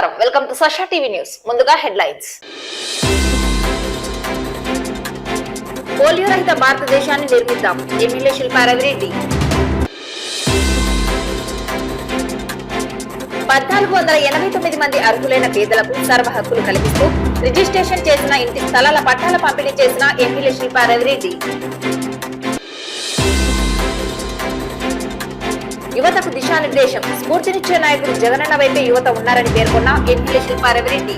నమస్కారం, welcome to Sasha TV news. ముందుగా headlines. Polio రహిత భారతదేశాన్ని నిర్మిద్దాం, ఎమ్మెల్యే శిల్పా రవిరెడ్డి. 1489 మంది అర్హులైన పేదలకు సర్వ హక్కులు కల్పిస్తూ రిజిస్ట్రేషన్ చేసిన ఇంటి స్థలాల పట్టాల పంపిణీ చేసిన ఎమ్మెల్యే శిల్పా రవిరెడ్డి. యువతకు దిశానిర్దేశం, స్ఫూర్తినిచ్చే నాయకుడు జగనన్న వైపే యువత ఉన్నారని పేర్కొన్న ఎమ్మెల్యే శిల్పా రవిరెడ్డి.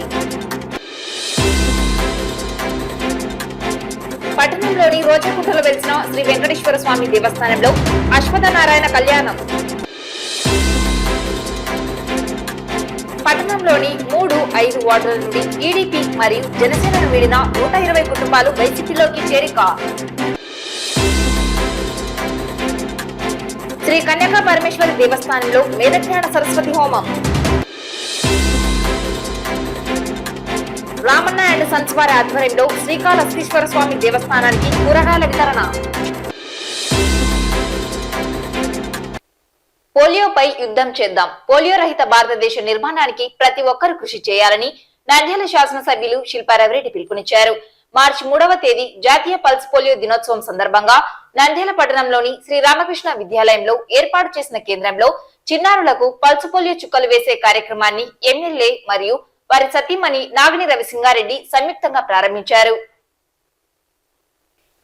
పట్టణంలోని రోజాకుంటలో వెలిసిన శ్రీ వెంకటేశ్వర స్వామి దేవస్థానంలో అశ్వత్థనారాయణ కళ్యాణం. పట్టణంలోని 3, 5 వార్డుల నుండి టీడీపీ మరియు జనసేనను వీడిన 120 కుటుంబాలు వైసీపీలోకి చేరిక. శ్రీ కన్యకా పరమేశ్వరి దేవస్థానంలో మేధజ్ఞాన సరస్వతి హోమం. రామన్న అండ్ సన్స్ వారి ఆధ్వర్యంలో శ్రీకాళహస్తీశ్వర స్వామి దేవస్థానానికి కూరగాయల వితరణ. పోలియోపై యుద్ధం చేద్దాం, పోలియో రహిత భారతదేశ నిర్మాణానికి ప్రతి ఒక్కరూ కృషి చేయాలని నంద్యాల శాసనసభ్యులు శిల్పా రవిరెడ్డి పిలుపునిచ్చారు. మార్చి 3వ తేదీ జాతీయ పల్స్ పోలియో దినోత్సవం సందర్భంగా నంద్యాల పట్టణంలోని శ్రీరామకృష్ణ విద్యాలయంలో ఏర్పాటు చేసిన కేంద్రంలో చిన్నారులకు పల్స్ పోలియో చుక్కలు వేసే కార్యక్రమాన్ని ఎమ్మెల్యే మరియు వారి సతీమణి నాగిని రవిసింగారెడ్డి సంయుక్తంగా ప్రారంభించారు.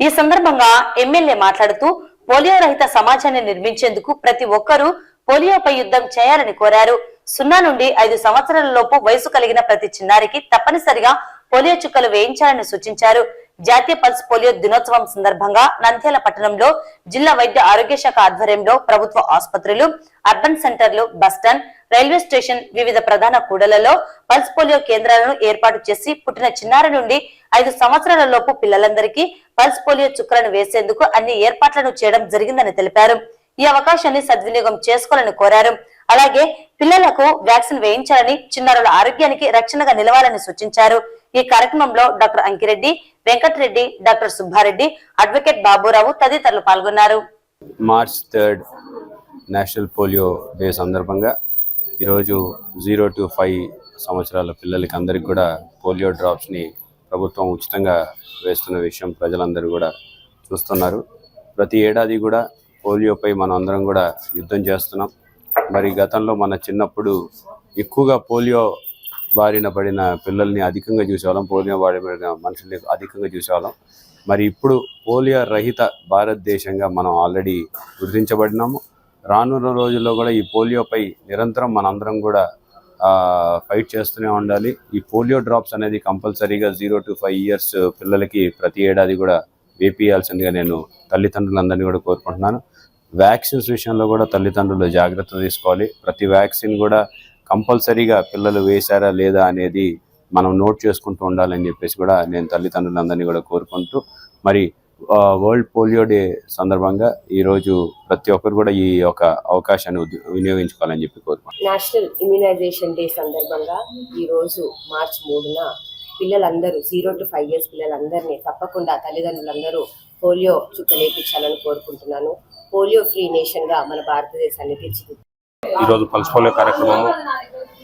ఈ సందర్భంగా ఎమ్మెల్యే మాట్లాడుతూ పోలియో రహిత సమాజాన్ని నిర్మించేందుకు ప్రతి ఒక్కరూ పోలియోపై యుద్ధం చేయాలని కోరారు. 0 నుండి 5 సంవత్సరాల లోపు వయసు కలిగిన ప్రతి చిన్నారికి తప్పనిసరిగా పోలియో చుక్కలు వేయించాలని సూచించారు. జాతీయ పల్స్ పోలియో దినోత్సవం సందర్భంగా నంద్యాల పట్టణంలో జిల్లా వైద్య ఆరోగ్య శాఖ ఆధ్వర్యంలో ప్రభుత్వ ఆసుపత్రులు, అర్బన్ సెంటర్లు, బస్టాండ్, రైల్వే స్టేషన్, వివిధ ప్రధాన కూడలలో పల్స్ పోలియో కేంద్రాలను ఏర్పాటు చేసి పుట్టిన చిన్నారి నుండి 5 సంవత్సరాల లోపు పిల్లలందరికీ పల్స్ పోలియో చుక్కలను వేసేందుకు అన్ని ఏర్పాట్లను చేయడం జరిగిందని తెలిపారు. ఈ అవకాశాన్ని సద్వినియోగం చేసుకోవాలని కోరారు. అలాగే పిల్లలకు వ్యాక్సిన్ వేయించాలని, చిన్నారుల ఆరోగ్యానికి రక్షణగా నిలవాలని సూచించారు. ఈ కార్యక్రమంలో doctor Ankireddy, Venkatareddy, doctor Subbareddy, advocate Baburao తదితరులు పాల్గొన్నారు. మార్చ్ 3 నేషనల్ పోలియో డే సందర్భంగా ఈరోజు 0 to 5 సంవత్సరాల పిల్లలకి అందరికి కూడా పోలియో డ్రాప్స్ని ప్రభుత్వం ఉచితంగా వేస్తున్న విషయం ప్రజలందరూ కూడా చూస్తున్నారు. ప్రతి ఏడాది కూడా పోలియోపై మనం అందరం కూడా యుద్ధం చేస్తున్నాం. మరి గతంలో మన చిన్నప్పుడు ఎక్కువగా పోలియో బారిన పడిన పిల్లల్ని అధికంగా చూసేవాళ్ళం, పోలియో బారిన పడిన మనుషుల్ని అధికంగా చూసేవాళ్ళం. మరి ఇప్పుడు పోలియో రహిత భారతదేశంగా మనం ఆల్రెడీ గుర్తించబడినాము. రానున్న రోజుల్లో కూడా ఈ పోలియోపై నిరంతరం మనందరం కూడా ఫైట్ చేస్తూనే ఉండాలి. ఈ పోలియో డ్రాప్స్ అనేది కంపల్సరీగా 0 to 5 years పిల్లలకి ప్రతి ఏడాది కూడా వేపియాల్సిందిగా నేను తల్లిదండ్రులందరినీ కూడా కోరుకుంటున్నాను. వ్యాక్సిన్స్ విషయంలో కూడా తల్లిదండ్రులు జాగ్రత్త తీసుకోవాలి. ప్రతి వ్యాక్సిన్ కూడా కంపల్సరీగా పిల్లలు వేశారా లేదా అనేది మనం నోట్ చేసుకుంటూ ఉండాలని చెప్పేసి కూడా నేను తల్లిదండ్రులందరినీ కూడా కోరుకుంటూ, మరి వరల్డ్ పోలియో డే సందర్భంగా ఈరోజు ప్రతి ఒక్కరు కూడా ఈ యొక్క అవకాశాన్ని వినియోగించుకోవాలని చెప్పి కోరుకుంటున్నాను. నేషనల్ ఇమ్యునైజేషన్ డే సందర్భంగా ఈరోజు మార్చి 3న పిల్లలందరూ 0 to 5 years పిల్లలందరినీ తప్పకుండా తల్లిదండ్రులందరూ పోలియో చుక్కలు వేయించాలని కోరుకుంటున్నాను. పోలియో ఫ్రీ నేషన్గా మన భారతదేశాన్ని తీర్చిదిద్దాం. ఈరోజు పల్స్ పోలియో కార్యక్రమం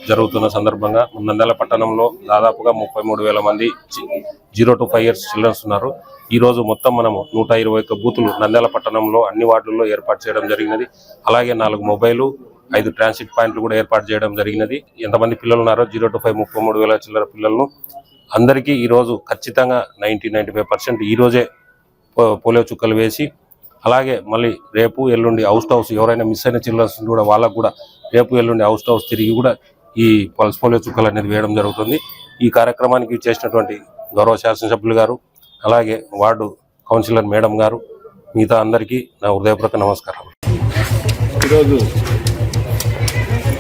జరుగుతున్న సందర్భంగా నంద్యాల పట్టణంలో దాదాపుగా 33,000 మంది 0 to 5 years చిల్డ్రన్స్ ఉన్నారు. ఈరోజు మొత్తం మనము 121 బూతులు నంద్యాల పట్టణంలో అన్ని వార్డుల్లో ఏర్పాటు చేయడం జరిగినది. అలాగే 4 మొబైలు, 5 ట్రాన్సిట్ పాయింట్లు కూడా ఏర్పాటు చేయడం జరిగినది. ఎంతమంది పిల్లలు ఉన్నారో 0 to 5 33,000 చిల్లర పిల్లలను అందరికీ ఈరోజు ఖచ్చితంగా 90-95% ఈరోజే పోలియో చుక్కలు వేసి, అలాగే మళ్ళీ రేపు ఎల్లుండి హౌస్ టు హౌస్ ఎవరైనా మిస్ అయిన చిల్డ్రన్స్ కూడా వాళ్ళకు కూడా రేపు ఎల్లుండి హౌస్ టు హౌస్ తిరిగి కూడా ఈ పల్స్ పోలియో చుక్కలు అనేది వేయడం జరుగుతుంది. ఈ కార్యక్రమానికి చేసినటువంటి గౌరవ శాసనసభ్యులు గారు, అలాగే వార్డు కౌన్సిలర్ మేడం గారు, మిగతా అందరికీ నా హృదయపూర్వక నమస్కారం. ఈరోజు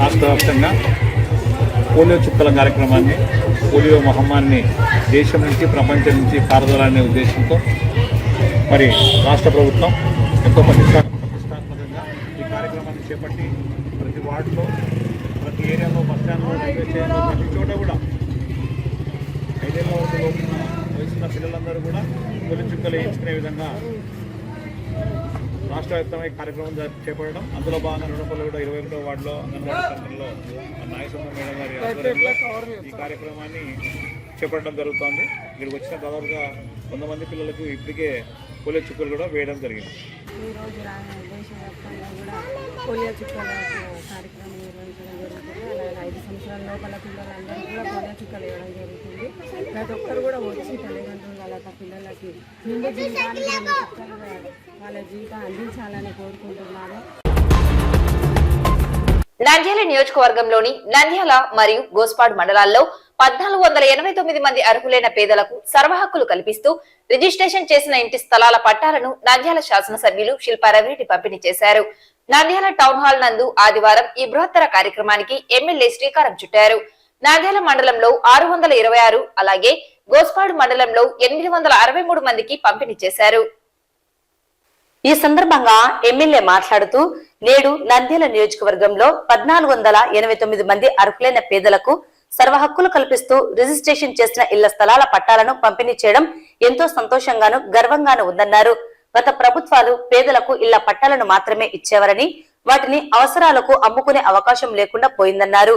రాష్ట్ర వ్యాప్తంగా పోలియో చుక్కల కార్యక్రమాన్ని, పోలియో మహమ్మారిని దేశం నుంచి ప్రపంచం నుంచి పారదోలాలనే ఉద్దేశంతో మరి రాష్ట్ర ప్రభుత్వం ఎంతో ప్రతిష్టాత్మకంగా ఈ కార్యక్రమాన్ని చేపట్టి ప్రతి వార్డులో, ప్రతి ఏరియాలో, బస్టాండ్లో, రైల్వే స్టేషన్లో, ప్రతి చోట కూడా 5 ఏళ్ల వరకు వయసున్న పిల్లలందరూ కూడా పోలియో చుక్కలు వేయించుకునే విధంగా రాష్ట్ర వ్యాప్తంగా ఈ కార్యక్రమం చేపట్టడం, అందులో భాగంగా రుణపల్లి కూడా 21వ వార్డులో అంగన్వాడీ కేంద్రంలో నాగేశ్వర మేడం గారి ఆధ్వర్యంలో ఈ కార్యక్రమాన్ని చేపట్టడం జరుగుతోంది. ఇక్కడికి వచ్చిన దాదాపుగా 100 మంది పిల్లలకు ఇప్పటికే పోలియో చుక్కలు కూడా వేయడం జరిగింది. ఈరోజు దేశవ్యాప్తంగా కూడా పోలియో చుక్కల కార్యక్రమం నిర్వహించడం జరుగుతుంది. అలాగే 5 సంవత్సరాల లోపల పిల్లలందరూ కూడా పోలియో చుక్కలు వేయడం జరుగుతుంది. ప్రతి ఒక్కరు కూడా వచ్చి తల్లిదండ్రులు వాళ్ళ పిల్లలకి నిండు జీవితాన్ని వాళ్ళ జీవితం అందించాలని కోరుకుంటున్నాను. నంద్యాల నియోజకవర్గంలోని నంద్యాల మరియు గోస్పాడు మండలాల్లో 1489 మంది అర్హులైన పేదలకు సర్వహక్కులు కల్పిస్తూ రిజిస్ట్రేషన్ చేసిన ఇంటి స్థలాల పట్టాలను నంద్యాల శాసనసభ్యులు శిల్పా రవిరెడ్డి పంపిణీ చేశారు. నంద్యాల టౌన్ హాల్ నందు ఆదివారం ఈ బృహత్తర కార్యక్రమానికి ఎమ్మెల్యే శ్రీకారం చుట్టారు. నంద్యాల మండలంలో 626, అలాగే గోస్పాడు మండలంలో 863 మందికి పంపిణీ చేశారు. ఈ సందర్భంగా ఎమ్మెల్యే మాట్లాడుతూ నేడు నంద్యాల నియోజకవర్గంలో 1489 మంది అర్హులైన పేదలకు సర్వహక్కులు కల్పిస్తూ రిజిస్ట్రేషన్ చేసిన ఇళ్ల స్థలాల పట్టాలను పంపిణీ చేయడం ఎంతో సంతోషంగాను గర్వంగాను ఉందన్నారు. గత ప్రభుత్వాలు పేదలకు ఇళ్ల పట్టాలను మాత్రమే ఇచ్చేవారని, వాటిని అవసరాలకు అమ్ముకునే అవకాశం లేకుండా పోయిందన్నారు.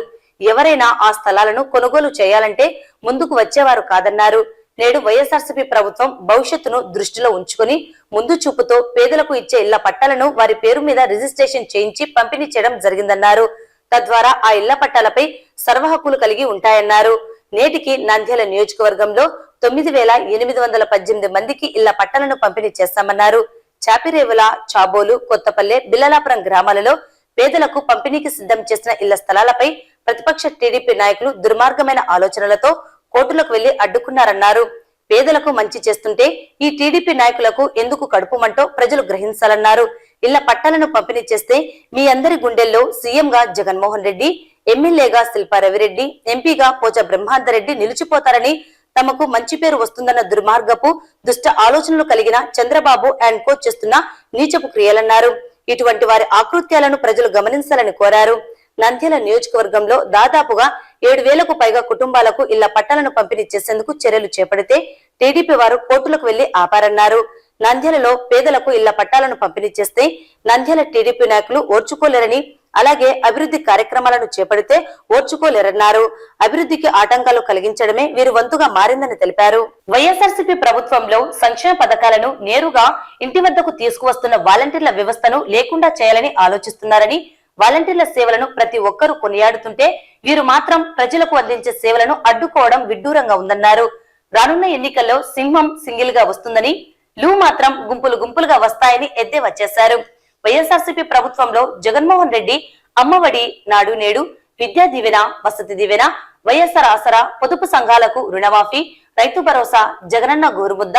ఎవరైనా ఆ స్థలాలను కొనుగోలు చేయాలంటే ముందుకు వచ్చేవారు కాదన్నారు. నేడు వైఎస్ఆర్సీపీ ప్రభుత్వం భవిష్యత్తును దృష్టిలో ఉంచుకుని ముందు చూపుతో పేదలకు ఇచ్చే ఇళ్ల పట్టాలను వారి పేరు మీద రిజిస్ట్రేషన్ చేయించి పంపిణీ చేయడం జరిగిందన్నారు. తద్వారా ఆ ఇళ్ల పట్టాలపై సర్వహక్కులు కలిగి ఉంటాయన్నారు. నేటికి నంద్యాల నియోజకవర్గంలో 9818 మందికి ఇళ్ల పట్టాలను పంపిణీ చేస్తామన్నారు. చాపిరేవుల, చాబోలు, కొత్తపల్లె, బిల్లలాపురం గ్రామాలలో పేదలకు పంపిణీకి సిద్ధం చేసిన ఇళ్ల స్థలాలపై ప్రతిపక్ష టీడీపీ నాయకులు దుర్మార్గమైన ఆలోచనలతో కోర్టులకు వెళ్లి అడ్డుకున్నారన్నారు. పేదలకు మంచి చేస్తుంటే ఈ టీడీపీ నాయకులకు ఎందుకు కడుపుమంటో ప్రజలు గ్రహించాలన్నారు. ఇళ్ల పట్టాలను పంపిణీ చేస్తే మీ అందరి గుండెల్లో సీఎంగా జగన్మోహన్ రెడ్డి, ఎమ్మెల్యేగా శిల్పా రవిరెడ్డి, ఎంపీగా పోచా బ్రహ్మాందరెడ్డి నిలిచిపోతారని, తమకు మంచి పేరు వస్తుందన్న దుర్మార్గపు దుష్ట ఆలోచనలు కలిగిన చంద్రబాబు అండ్ కో చేస్తున్న నీచపు క్రియలన్నారు. ఇటువంటి వారి ఆకృత్యాలను ప్రజలు గమనించాలని కోరారు. నంద్యాల నియోజకవర్గంలో దాదాపుగా 7,000కు పైగా కుటుంబాలకు ఇళ్ల పట్టాలను పంపిణీ చేసేందుకు చర్యలు చేపడితే టీడీపీ వారు కోర్టులకు వెళ్లి ఆపారన్నారు. నంద్యాలలో పేదలకు ఇళ్ల పట్టాలను పంపిణీ చేస్తే నంద్యాల టీడీపీ నాయకులు ఓర్చుకోలేరని, అలాగే అభివృద్ధి కార్యక్రమాలను చేపడితే ఓర్చుకోలేరన్నారు. అభివృద్ధికి ఆటంకాలు కలిగించడమే వీరి వంతుగా మారిందని తెలిపారు. వైఎస్ఆర్సీపీ ప్రభుత్వంలో సంక్షేమ పథకాలను నేరుగా ఇంటి వద్దకు తీసుకువస్తున్న వాలంటీర్ల వ్యవస్థను లేకుండా చేయాలని ఆలోచిస్తున్నారని, వాలంటీర్ల సేవలను ప్రతి ఒక్కరూ కొనియాడుతుంటే వీరు మాత్రం ప్రజలకు అందించే సేవలను అడ్డుకోవడం విడ్డూరంగా ఉందన్నారు. రానున్న ఎన్నికల్లో సింహం సింగిల్ గా వస్తుందని, లూ మాత్రం గుంపులు గుంపులుగా వస్తాయని ఎద్దేవా చేశారు. వైఎస్ఆర్సీపీ ప్రభుత్వంలో జగన్మోహన్ రెడ్డి అమ్మఒడి, నాడు నేడు, విద్యా దీవెన, వసతి దీవెన, వైఎస్ఆర్ ఆసరా, పొదుపు సంఘాలకు రుణమాఫీ, రైతు భరోసా, జగనన్న గోరుముద్ద,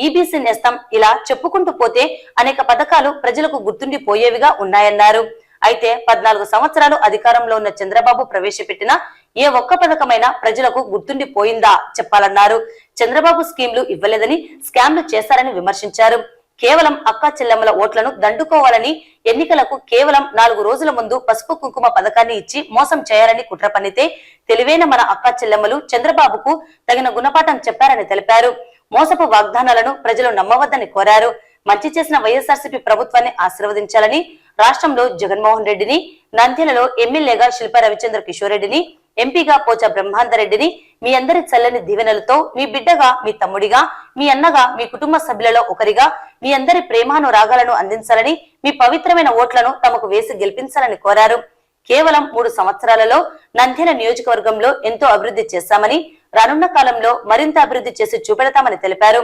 ఈబీసీ నేస్తం ఇలా చెప్పుకుంటూ పోతే అనేక పథకాలు ప్రజలకు గుర్తుండిపోయేవిగా ఉన్నాయన్నారు. అయితే 14 సంవత్సరాలు అధికారంలో ఉన్న చంద్రబాబు ప్రవేశపెట్టిన ఏ ఒక్క పథకమైనా ప్రజలకు గుర్తుండిపోయిందా చెప్పాలన్నారు. చంద్రబాబు స్కీంలు ఇవ్వలేదని, స్కామ్లు చేశారని విమర్శించారు. కేవలం అక్కా చెల్లెమ్మల ఓట్లను దండుకోవాలని, ఎన్నికలకు కేవలం 4 రోజుల ముందు పసుపు కుంకుమ పథకాన్ని ఇచ్చి మోసం చేయాలని కుట్ర పన్నితే తెలివైన మన అక్కా చెల్లెమ్మలు చంద్రబాబుకు తగిన గుణపాఠం చెప్పారని తెలిపారు. మోసపు వాగ్దానాలను ప్రజలు నమ్మవద్దని కోరారు. మంచి చేసిన వైఎస్ఆర్సీపీ ప్రభుత్వాన్ని ఆశీర్వదించాలని, రాష్ట్రంలో జగన్మోహన్ రెడ్డిని, నంద్యాలలో ఎమ్మెల్యేగా శిల్పా రవిచంద్ర కిషోర్ రెడ్డిని, ఎంపీగా పోచా బ్రహ్మాందరెడ్డిని మీ అందరి చల్లని దీవెనలతో మీ బిడ్డగా, మీ తమ్ముడిగా, మీ అన్నగా, మీ కుటుంబ సభ్యులలో ఒకరిగా మీ అందరి ప్రేమానురాగాలను అందించాలని, మీ పవిత్రమైన ఓట్లను తమకు వేసి గెలిపించాలని కోరారు. కేవలం 3 సంవత్సరాలలో నంద్యాల నియోజకవర్గంలో ఎంతో అభివృద్ధి చేశామని, రానున్న కాలంలో మరింత అభివృద్ధి చేసి చూపెడతామని తెలిపారు.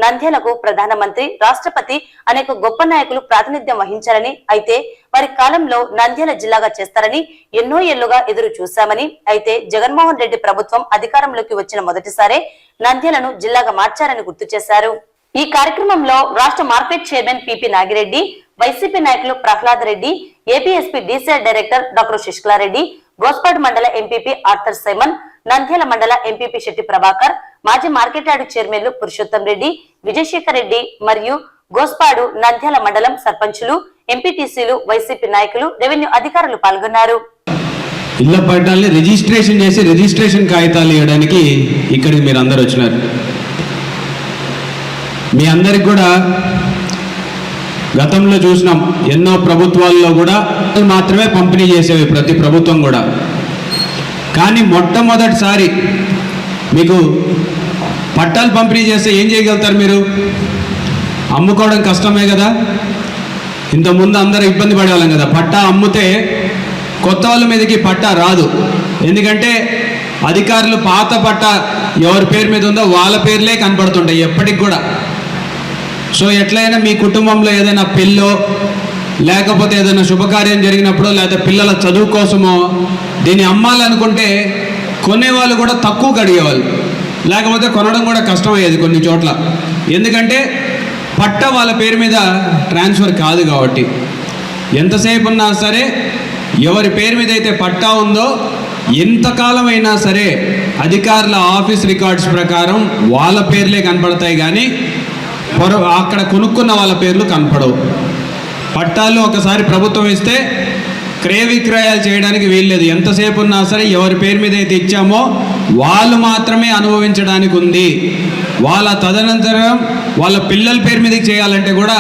నంద్యాలకు ప్రధానమంత్రి, రాష్ట్రపతి అనేక గొప్ప నాయకులు ప్రాతినిధ్యం వహించారని, అయితే వారి కాలంలో నంద్యాల జిల్లాగా చేస్తారని ఎన్నో ఏళ్లుగా ఎదురు చూశామని, అయితే జగన్మోహన్ రెడ్డి ప్రభుత్వం అధికారంలోకి వచ్చిన మొదటిసారే నంద్యాలను జిల్లాగా మార్చారని గుర్తు చేశారు. ఈ కార్యక్రమంలో రాష్ట్ర market chairman PP Nagireddy, YCP నాయకులు Prahlad Reddy, APSP DCR director doctor Sasikala Reddy, Gospad mandal MPP Arthur Simon, Nandyal మండల ఎంపీపీ శెట్టి ప్రభాకర్, మాజీ మార్కెట్ యార్డు చైర్మన్లు పురుషోత్తం రెడ్డి, విజయశేఖర్ రెడ్డి మరియు గోస్పాడు, నంద్యాల మండలం సర్పంచులు, ఎంపీటీసీలు, వైసీపీ నాయకులు, రెవెన్యూ అధికారులు పాల్గొన్నారు. ఇళ్ల పట్టాలని రిజిస్ట్రేషన్ చేసి రిజిస్ట్రేషన్ కాగితాలు ఇవ్వడానికి ఇక్కడికి మీరు అందరు వచ్చినారు. మీ అందరికి కూడా గతంలో చూసినాం ఎన్నో ప్రభుత్వాల్లో కూడా మాత్రమే పంపిణీ చేసేవి ప్రతి ప్రభుత్వం కూడా. కానీ మొట్టమొదటిసారి మీకు పట్టాలు పంపిణీ చేస్తే ఏం చేయగలుగుతారు మీరు? అమ్ముకోవడం కష్టమే కదా. ఇంతకుముందు అందరూ ఇబ్బంది పడేవాళ్ళం కదా. పట్టా అమ్మితే కొత్త వాళ్ళ మీదకి పట్టా రాదు. ఎందుకంటే అధికారులు పాత పట్టా ఎవరి పేరు మీద ఉందో వాళ్ళ పేర్లే కనపడుతుంటాయి ఎప్పటికి కూడా. సో ఎట్లయినా మీ కుటుంబంలో ఏదైనా పెళ్ళో లేకపోతే ఏదైనా శుభకార్యం జరిగినప్పుడు లేకపోతే పిల్లల చదువు కోసమో దీన్ని అమ్మాలనుకుంటే కొనేవాళ్ళు కూడా తక్కువ అడిగేవాళ్ళు, లేకపోతే కొనడం కూడా కష్టమయ్యేది కొన్ని చోట్ల. ఎందుకంటే పట్ట వాళ్ళ పేరు మీద ట్రాన్స్ఫర్ కాదు కాబట్టి. ఎంతసేపు ఉన్నా సరే ఎవరి పేరు మీద అయితే పట్టా ఉందో ఎంతకాలం అయినా సరే అధికారుల ఆఫీస్ రికార్డ్స్ ప్రకారం వాళ్ళ పేర్లే కనపడతాయి, కానీ అక్కడ కొనుక్కున్న వాళ్ళ పేర్లు కనపడవు. పట్టాలు ఒకసారి ప్రభుత్వం ఇస్తే క్రయ విక్రయాలు చేయడానికి వీల్లేదు. ఎంతసేపు ఉన్నా సరే ఎవరి పేరు మీద అయితే ఇచ్చామో వాళ్ళు మాత్రమే అనుభవించడానికి ఉంది. వాళ్ళ తదనంతరం వాళ్ళ పిల్లల పేరు మీదకి చేయాలంటే కూడా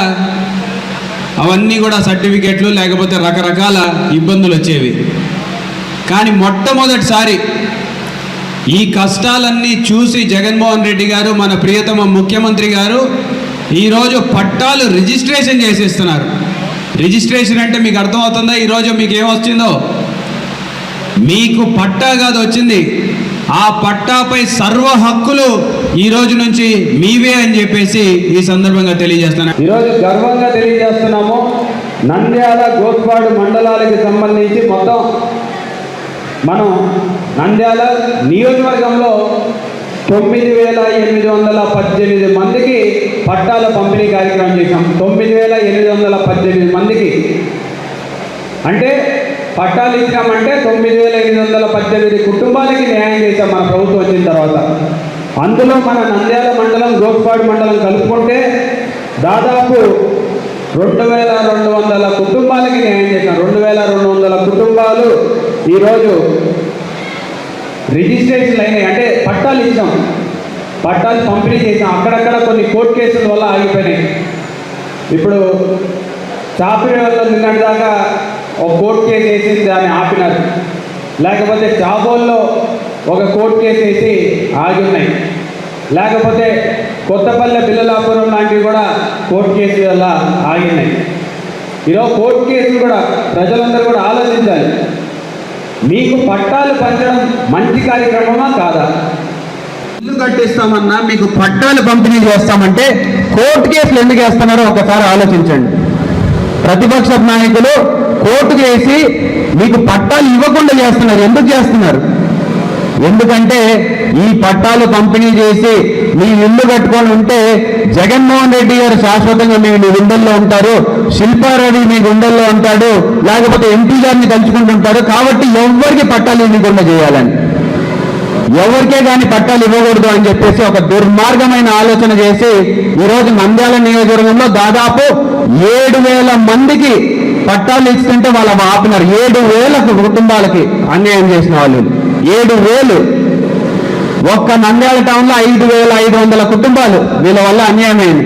అవన్నీ కూడా సర్టిఫికెట్లు లేకపోతే రకరకాల ఇబ్బందులు వచ్చేవి. కానీ మొట్టమొదటిసారి ఈ కష్టాలన్నీ చూసి జగన్మోహన్ రెడ్డి గారు, మన ప్రియతమ ముఖ్యమంత్రి గారు ఈరోజు పట్టాలు రిజిస్ట్రేషన్ చేసేస్తున్నారు. రిజిస్ట్రేషన్ అంటే మీకు అర్థమవుతుందా? ఈరోజు మీకు ఏమొచ్చిందో, మీకు పట్టా కాదు వచ్చింది, ఆ పట్టాపై సర్వ హక్కులు ఈ రోజు నుంచి మీవే అని చెప్పేసి ఈ సందర్భంగా తెలియజేస్తున్నాను. ఈరోజు గర్వంగా తెలియజేస్తున్నాము. నంద్యాల గోస్పాడు మండలాలకు సంబంధించి మొత్తం మనం నంద్యాల నియోజకవర్గంలో 9,818 మందికి పట్టాల పంపిణీ కార్యక్రమం చేశాం. 9,818 మందికి అంటే పట్టాలు ఇచ్చామంటే 9,818 కుటుంబాలకి న్యాయం చేశాం మన ప్రభుత్వం వచ్చిన తర్వాత. అందులో మన నంద్యాల మండలం, గోస్పాడు మండలం కలుపుకుంటే దాదాపు 2,200 కుటుంబాలకి న్యాయం చేశాం. 2,200 కుటుంబాలు ఈరోజు రిజిస్ట్రేషన్లు అయినాయి, అంటే పట్టాలు ఇచ్చాం, పట్టాలు పంపిణీ చేసాం. అక్కడక్కడ కొన్ని కోర్టు కేసుల వల్ల ఆగిపోయినాయి. ఇప్పుడు చాపిరేళ్ళలో నిన్నటి దాకా ఒక కోర్టు కేసు వేసి దాన్ని ఆపినారు, లేకపోతే చాబోల్లో ఒక కోర్టు కేసు వేసి ఆగి ఉన్నాయి, లేకపోతే కొత్తపల్లె పిల్లలాపురం లాంటివి కూడా కోర్టు కేసు వల్ల ఆగినాయి. ఈరోజు కోర్టు కేసులు కూడా ప్రజలందరూ కూడా ఆలోచించాలి. మీకు పట్టాలు పంచడం మంచి కార్యక్రమమా కాదా? ఇల్లు కట్టిస్తామన్నా మీకు పట్టాలు పంపిణీ చేస్తామంటే కోర్టు కేసులు ఎందుకు వేస్తున్నారో ఒకసారి ఆలోచించండి. ప్రతిపక్ష నాయకులు కోర్టు కేసి మీకు పట్టాలు ఇవ్వకుండా చేస్తున్నారు. ఎందుకు చేస్తున్నారు? ఎందుకంటే ఈ పట్టాలు పంపిణీ చేసి మీ ఇల్లు కట్టుకొని ఉంటే జగన్మోహన్ రెడ్డి గారు శాశ్వతంగా మీ గుండెల్లో ఉంటారు, శిల్పారెడ్డి మీ గుండెల్లో ఉంటాడు, లేకపోతే ఎంపీ గారిని తలుచుకుంటుంటారు. కాబట్టి ఎవరికి పట్టాలు ఇవ్వకుండా చేయాలని, ఎవరికే కానీ పట్టాలు ఇవ్వకూడదు అని చెప్పేసి ఒక దుర్మార్గమైన ఆలోచన చేసి ఈరోజు నంద్యాల నియోజకవర్గంలో దాదాపు 7,000 మందికి పట్టాలు ఇస్తుంటే వాళ్ళు ఆపినారు. 7,000 కుటుంబాలకి అన్యాయం చేసిన వాళ్ళు 7,000. ఒక్క నంద్యాల టౌన్లో 5,500 కుటుంబాలు వీళ్ళ వల్ల అన్యాయమైంది.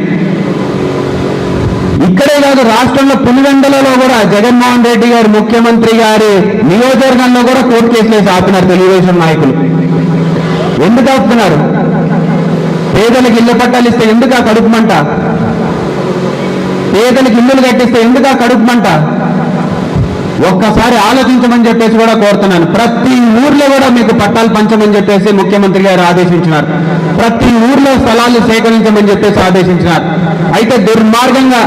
ఇక్కడే కాదు, రాష్ట్రంలో పులివెందలలో కూడా జగన్మోహన్ రెడ్డి గారు ముఖ్యమంత్రి గారి నియోజకవర్గంలో కూడా కోర్టు కేసులు వేసి ఆపినారు తెలుగుదేశం నాయకులు. ఎందుకు ఆపుతున్నారు? పేదలకు ఇళ్ల పట్టాలు ఇస్తే ఎందుకు ఆ కడుపుమంట? పేదలకు ఇల్లులు కట్టిస్తే ఎందుకు ఆ కడుపుమంట? ఒక్కసారి ఆలోచించమని చెప్పేసి కూడా కోరుతున్నాను. ప్రతి ఊర్లో కూడా మీకు పట్టాలు పంచమని చెప్పేసి ముఖ్యమంత్రి గారు ఆదేశించినారు. ప్రతి ఊర్లో స్థలాలు సేకరించమని చెప్పేసి ఆదేశించినారు. అయితే దుర్మార్గంగా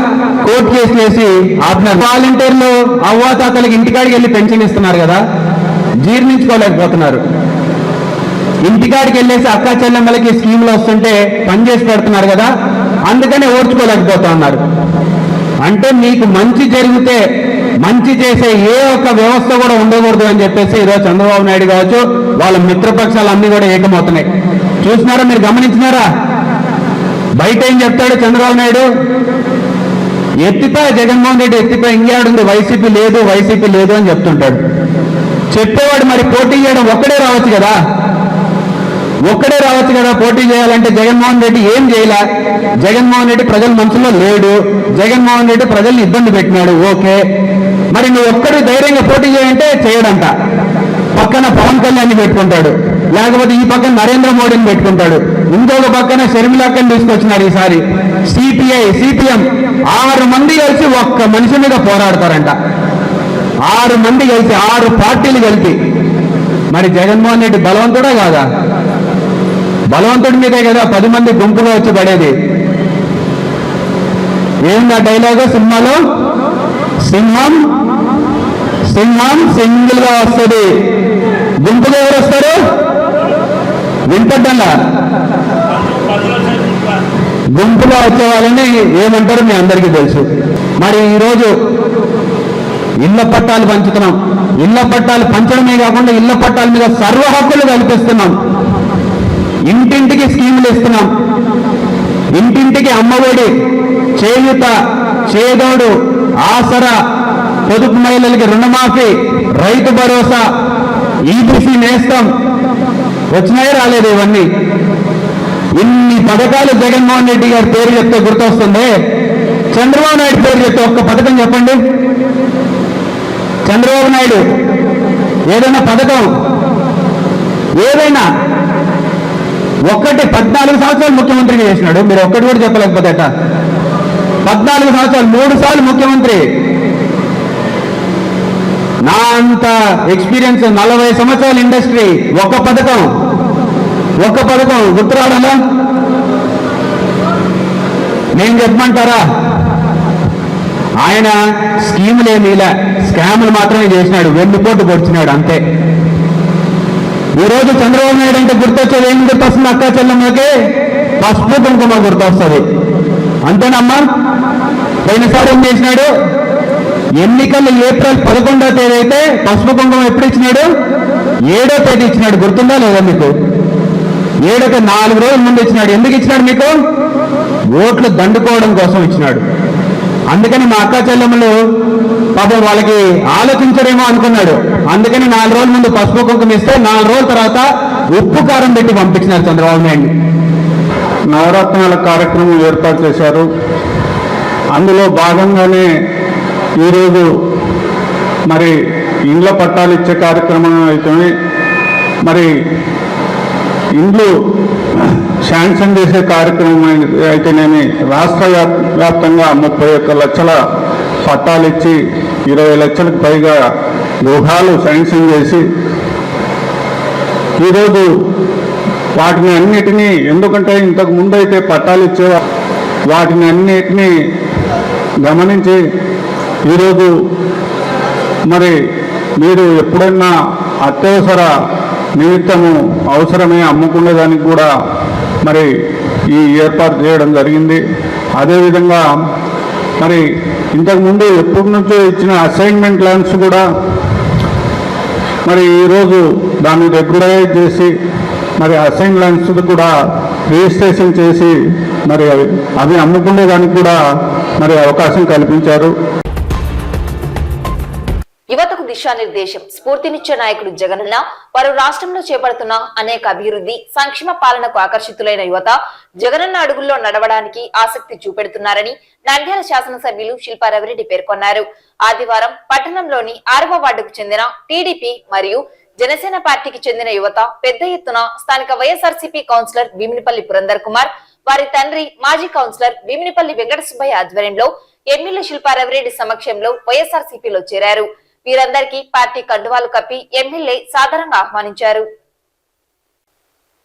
కోర్టు కేసులు వేసి ఆపినారు. వాలంటీర్లు అవ్వాతాతలకు ఇంటికాడికి వెళ్ళి పెన్షన్ ఇస్తున్నారు కదా, జీర్ణించుకోలేకపోతున్నారు. ఇంటికాడికి వెళ్ళేసి అక్కా చెల్లెమ్మలకి స్కీములు వస్తుంటే పనిచేసి పెడుతున్నారు కదా, అందుకనే ఓర్చుకోలేకపోతా ఉన్నారు. అంటే మీకు మంచి జరిగితే మంచి చేసే ఏ ఒక్క వ్యవస్థ కూడా ఉండకూడదు అని చెప్పేసి ఈరోజు చంద్రబాబు నాయుడు కావచ్చు, వాళ్ళ మిత్రపక్షాలు అన్నీ కూడా ఏకమవుతున్నాయి. చూసినారా, మీరు గమనించినారా? బయట ఏం చెప్తాడు చంద్రబాబు నాయుడు? ఎత్తిపై జగన్మోహన్ రెడ్డి ఎత్తిపై ఇంకేడుంది, వైసీపీ లేదు వైసీపీ లేదు అని చెప్తుంటాడు. చెప్పేవాడు మరి పోటీ చేయడం ఒక్కడే రావచ్చు కదా. ఒక్కడే రావచ్చు కదా పోటీ చేయాలంటే. జగన్మోహన్ రెడ్డి ఏం చేయలే. జగన్మోహన్ రెడ్డి ప్రజల మనసులో లేడు. జగన్మోహన్ రెడ్డి ప్రజల్ని ఇబ్బంది పెట్టినాడు. ఓకే, మరి నువ్వు ఒక్కడు ధైర్యంగా పోటీ చేయంటే చేయడంట. పక్కన పవన్ కళ్యాణ్ పెట్టుకుంటాడు, లేకపోతే ఈ పక్కన నరేంద్ర మోడీని పెట్టుకుంటాడు, ఇంకొక పక్కన షర్మిలక్కని తీసుకొచ్చినారు. ఈసారి సిపిఐ సిపిఎం 6 మంది కలిసి ఒక్క మనిషి మీద పోరాడతారంట. 6 మంది కలిసి, 6 పార్టీలు కలిపి. మరి జగన్మోహన్ రెడ్డి బలవంతుడా కాదా? బలవంతుడి మీదే కదా 10 మంది గుంపుగా వచ్చి పడేది. ఏందా డైలాగు సినిమాలో? సింహం సింహం సింగిల్ గా వస్తుంది, గుంపుగా ఎవరు వస్తారు? వింటల్లా గుంపుగా వచ్చే వాళ్ళని ఏమంటారు మీ అందరికీ తెలుసు. మరి ఈరోజు ఇళ్ల పట్టాలు పంచుతున్నాం. ఇళ్ల పట్టాలు పంచడమే కాకుండా ఇళ్ల పట్టాల మీద సర్వ హక్కులు కల్పిస్తున్నాం. ఇంటింటికి స్కీములు ఇస్తున్నాం. ఇంటింటికి అమ్మఒడి, చేయూత, చేదోడు, ఆసరా, పొదుపు మహిళలకి రుణమాఫీ, రైతు భరోసా, ఈబీసీ నేస్తం. వచ్చినాయో రాలేదు ఇవన్నీ? ఇన్ని పథకాలు జగన్మోహన్ రెడ్డి గారి పేరు చెప్తే గుర్తొస్తుంది. చంద్రబాబు నాయుడు పేరు చెప్తే ఒక్క పథకం చెప్పండి. చంద్రబాబు నాయుడు ఏదైనా పథకం, ఏదైనా ఒక్కటి 14 సంవత్సరాలు ముఖ్యమంత్రిగా చేసినాడు. మీరు ఒక్కటి కూడా చెప్పలేకపోతే 14 సంవత్సరాలు 3 సార్లు ముఖ్యమంత్రి. నా అంత ఎక్స్పీరియన్స్ 40 సంవత్సరాల ఇండస్ట్రీ. ఒక్క పథకం గుర్తురావడంలో నేను చెప్పమంటారా? ఆయన స్కీములేమీలా, స్కాములు మాత్రమే చేసినాడు, వెన్నుపోటు పొడిచినాడు అంతే. ఈరోజు చంద్రబాబు నాయుడు అంటే గుర్తొచ్చేది ఏం గుర్తొస్తుంది? అక్కా చెల్లెమ్మకి పసుపు కుంకుమ గుర్తొస్తుంది. అంతేనమ్మా? పోయినసారి ఏం చేసినాడు? ఎన్నికలు ఏప్రిల్ 11వ తేదీ అయితే పసుపు కుంకుమ ఎప్పుడు ఇచ్చినాడు? 7వ తేదీ ఇచ్చినాడు. గుర్తుందా లేదా మీకు? 7కి 4 రోజుల ముందు ఇచ్చినాడు. ఎందుకు ఇచ్చినాడు మీకు? ఓట్లు దండుకోవడం కోసం ఇచ్చినాడు. అందుకని మా అక్కా చెల్లెమ్మలు పాపం వాళ్ళకి ఆలోచించరేమో అనుకున్నాడు. అందుకని 4 రోజుల ముందు పసుపు కుంకుమ ఇస్తే 4 రోజుల తర్వాత ఉప్పు కారం పెట్టి పంపించినారు చంద్రబాబు నాయుడు. నవరత్నాల కార్యక్రమం ఏర్పాటు చేశారు. అందులో భాగంగానే ఈరోజు మరి ఇండ్ల పట్టాలు ఇచ్చే కార్యక్రమం అయితే, మరి ఇండ్లు శాంక్షన్ చేసే కార్యక్రమం అయితేనేమి, రాష్ట్ర వ్యాప్తంగా 31 లక్షల పట్టాలు ఇచ్చి 20 లక్షలకు పైగా గృహాలు శాంక్షన్ చేసి ఈరోజు వాటిని అన్నిటినీ, ఎందుకంటే ఇంతకు ముందు అయితే పట్టాలు ఇచ్చే వాటిని అన్నిటినీ గమనించి ఈరోజు మరి మీరు ఎప్పుడన్నా అత్యవసర నిమిత్తము అవసరమే అమ్ముకునేదానికి కూడా మరి ఈ ఏర్పాటు చేయడం జరిగింది. అదేవిధంగా మరి ఇంతకుముందు ఎప్పటి నుంచో ఇచ్చిన అసైన్మెంట్ ల్యాండ్స్ కూడా మరి ఈరోజు దాన్ని రెగ్యులరైజ్ చేసి మరి అసైన్ ల్యాండ్స్ కూడా రిజిస్ట్రేషన్ చేసి మరి అవి అమ్ముకునేదానికి కూడా మరి అవకాశం కల్పించారు. యువతకు దిశానిర్దేశం, స్ఫూర్తినిచ్చే నాయకుడు జగనన్న వారు రాష్ట్రంలో చేపడుతున్న అనేక అభివృద్ధి సంక్షేమ పాలనకు ఆకర్షితులైన యువత జగనన్న అడుగుల్లో నడవడానికి ఆసక్తి చూపెడుతున్నారని నంద్యాల శాసనసభ్యులు శిల్పా రవిరెడ్డి పేర్కొన్నారు. ఆదివారం పట్టణంలోని 6వ వార్డుకు చెందిన టీడీపీ మరియు జనసేన పార్టీకి చెందిన యువత పెద్ద ఎత్తున స్థానిక వైఎస్ఆర్సీపీ కౌన్సిలర్ భీమినిపల్లి పురందర్ కుమార్, వారి తండ్రి మాజీ కౌన్సిలర్ భీమినిపల్లి వెంకట సుబ్బయ్య ఆధ్వర్యంలో ఎమ్మెల్యే శిల్పా రవిరెడ్డి సమక్షంలో వైఎస్ఆర్సీపీలో చేరారు. వీరందరికీ పార్టీ కండువాలు కప్పి ఎమ్మెల్యే సాదరంగా ఆహ్వానించారు.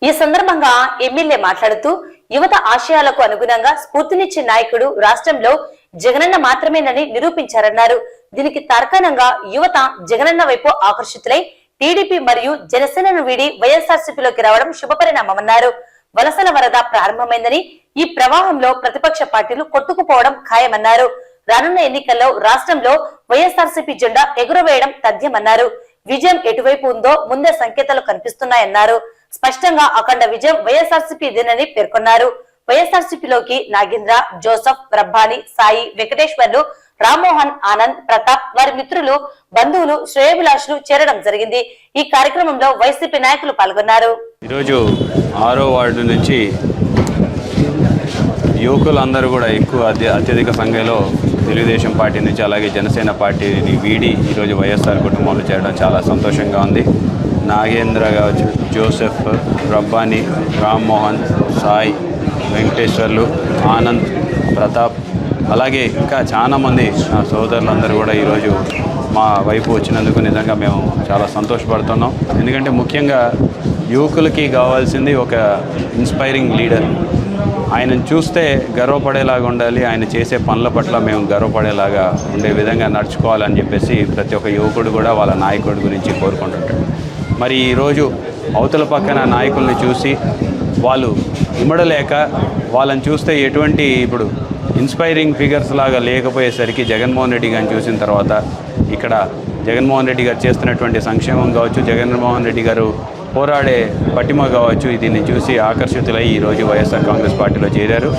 ఈ సందర్భంగా ఎమ్మెల్యే మాట్లాడుతూ యువత ఆశయాలకు అనుగుణంగా స్ఫూర్తినిచ్చే నాయకుడు రాష్ట్రంలో జగనన్న మాత్రమేనని నిరూపించారన్నారు. దీనికి తార్కాణంగా యువత జగనన్న వైపు ఆకర్షితులై టీడీపీ మరియు జనసేనను వీడి వైఎస్ఆర్సీపీలోకి రావడం శుభపరిణామమన్నారు. వలసల వరద ప్రారంభమైందని ఈ ప్రవాహంలో ప్రతిపక్ష పార్టీలు కొట్టుకుపోవడం ఖాయమన్నారు. రానున్న ఎన్నికల్లో రాష్ట్రంలో వైఎస్ఆర్సీపీ జెండా ఎగురవేయడం తథ్యమన్నారు. విజయం ఎటువైపు ఉందో ముందే సంకేతాలు కనిపిస్తున్నాయన్నారు. స్పష్టంగా అఖండ విజయం వైఎస్ఆర్సీపీదేనని పేర్కొన్నారు. వైఎస్ఆర్సీపీలోకి నాగేంద్ర, జోసఫ్, రబ్బాని, సాయి, వెంకటేశ్వర్లు రామ్మోహన్, ఆనంద్, ప్రతాప్, వారి మిత్రులు, బంధువులు, శ్రేయోభిలాషులు చేరడం జరిగింది. ఈ కార్యక్రమంలో వైసీపీ నాయకులు పాల్గొన్నారు. ఈరోజు 6వ వార్డు నుంచి యువకులందరూ కూడా అత్యధిక సంఖ్యలో తెలుగుదేశం పార్టీ నుంచి అలాగే జనసేన పార్టీని వీడి ఈరోజు వైఎస్ఆర్ కుటుంబంలో చేరడం చాలా సంతోషంగా ఉంది. నాగేంద్ర కావచ్చు, జోసెఫ్, రబ్బాని, రామ్మోహన్, సాయి, వెంకటేశ్వర్లు, ఆనంద్, ప్రతాప్, అలాగే ఇంకా చాలామంది నా సోదరులందరూ కూడా ఈరోజు మా వైపు వచ్చినందుకు నిజంగా మేము చాలా సంతోషపడుతున్నాం. ఎందుకంటే ముఖ్యంగా యువకులకి కావాల్సింది ఒక ఇన్స్పైరింగ్ లీడర్. ఆయనను చూస్తే గర్వపడేలాగా ఉండాలి, ఆయన చేసే పనుల పట్ల మేము గర్వపడేలాగా ఉండే విధంగా నడుచుకోవాలని చెప్పేసి ప్రతి ఒక్క యువకుడు కూడా వాళ్ళ నాయకుడి గురించి కోరుకుంటుంటాడు. మరి ఈరోజు అవతల పక్కన నాయకుల్ని చూసి వాళ్ళు ఇమడలేక వాళ్ళని చూస్తే ఎటువంటి ఇప్పుడు ఇన్స్పైరింగ్ ఫిగర్స్ లాగా లేకపోయేసరికి జగన్మోహన్ రెడ్డి గారిని చూసిన తర్వాత ఇక్కడ జగన్మోహన్ రెడ్డి గారు చేస్తున్నటువంటి సంక్షేమం కావచ్చు, జగన్మోహన్ రెడ్డి గారు పోరాడే పటిమ కావచ్చు, దీన్ని చూసి ఆకర్షితులై ఈరోజు వైఎస్ఆర్ కాంగ్రెస్ పార్టీలో చేరారు.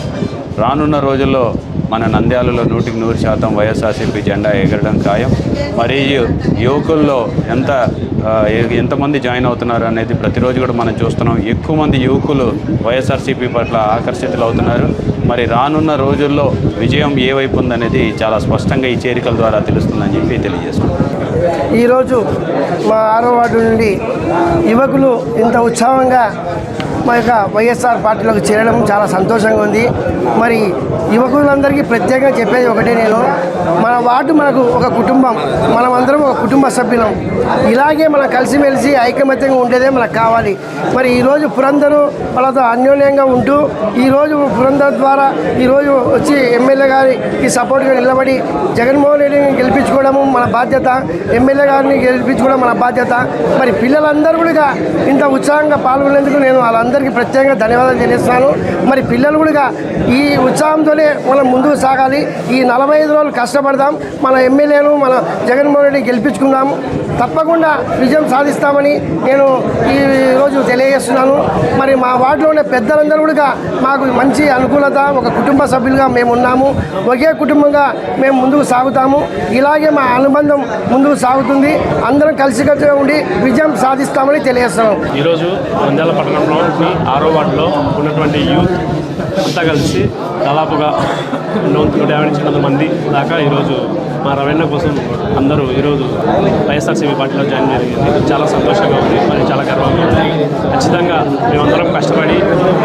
రానున్న రోజుల్లో మన నంద్యాలలో 100% వైఎస్ఆర్సీపీ జెండా ఎగరడం ఖాయం. మరియు యువకుల్లో ఎంతమంది జాయిన్ అవుతున్నారు అనేది ప్రతిరోజు కూడా మనం చూస్తున్నాం. ఎక్కువ మంది యువకులు వైఎస్ఆర్సీపీ పట్ల ఆకర్షితులు అవుతున్నారు. మరి రానున్న రోజుల్లో విజయం ఏ వైపు ఉందనేది చాలా స్పష్టంగా ఈ చేరికల ద్వారా తెలుస్తుందని చెప్పి తెలియజేస్తున్నాం. ఈరోజు మా 6వ వార్డు నుండి యువకులు ఇంత ఉత్సాహంగా మా యొక్క వైఎస్ఆర్ పార్టీలోకి చేరడం చాలా సంతోషంగా ఉంది. మరి యువకులందరికీ ప్రత్యేకంగా చెప్పేది ఒకటే, నేను మన వార్డు మనకు ఒక కుటుంబం, మనమందరం ఒక కుటుంబ సభ్యులం. ఇలాగే మనం కలిసిమెలిసి ఐకమత్యంగా ఉండేదే మనకు కావాలి. మరి ఈరోజు పురంధరు వాళ్ళతో అన్యోన్యంగా ఉంటూ ఈరోజు పురంధర్ ద్వారా ఈరోజు వచ్చి ఎమ్మెల్యే గారికి సపోర్ట్గా నిలబడి జగన్మోహన్ రెడ్డిని గెలిపించుకోవడము మన బాధ్యత, ఎమ్మెల్యే గారిని గెలిపించుకోవడం మన బాధ్యత. మరి పిల్లలందరూ కూడా ఇంత ఉత్సాహంగా పాల్గొనేందుకు నేను వాళ్ళందరికీ ప్రత్యేకంగా ధన్యవాదాలు తెలియజేస్తున్నాను. మరి పిల్లలు కూడా ఈ ఉత్సాహంతోనే మనం ముందుకు సాగాలి. ఈ 45 రోజులు కష్టపడదాం, మన ఎమ్మెల్యేను మన జగన్మోహన్ రెడ్డి గెలిపించుకుందాము, తప్పకుండా విజయం సాధిస్తామని నేను ఈరోజు తెలియజేస్తున్నాను. మరి మా వార్డులో ఉండే పెద్దలందరూ కూడా మాకు మంచి అనుకూలత, ఒక కుటుంబ సభ్యులుగా మేము ఉన్నాము, ఒకే కుటుంబంగా మేము ముందుకు సాగుతాము. ఇలాగే మా అనుబంధం ముందుకు సాగుతుంది. అందరం కలిసికట్టుగా ఉండి విజయం సాధిస్తామని తెలియజేస్తున్నాం. ఈరోజు నంద్యాల పట్టణంలో 6వ వార్డులో ఉన్నటువంటి యూత్ అంతా కలిసి దాదాపుగా 150 నుంచి 100 మంది దాకా ఈరోజు మా రవణ కోసం అందరూ ఈరోజు వైఎస్ఆర్సీపీ పార్టీలో జాయిన్ జరిగింది. చాలా సంతోషంగా ఉంది, మరి చాలా గర్వంగా ఉంది. ఖచ్చితంగా మేమందరం కష్టపడి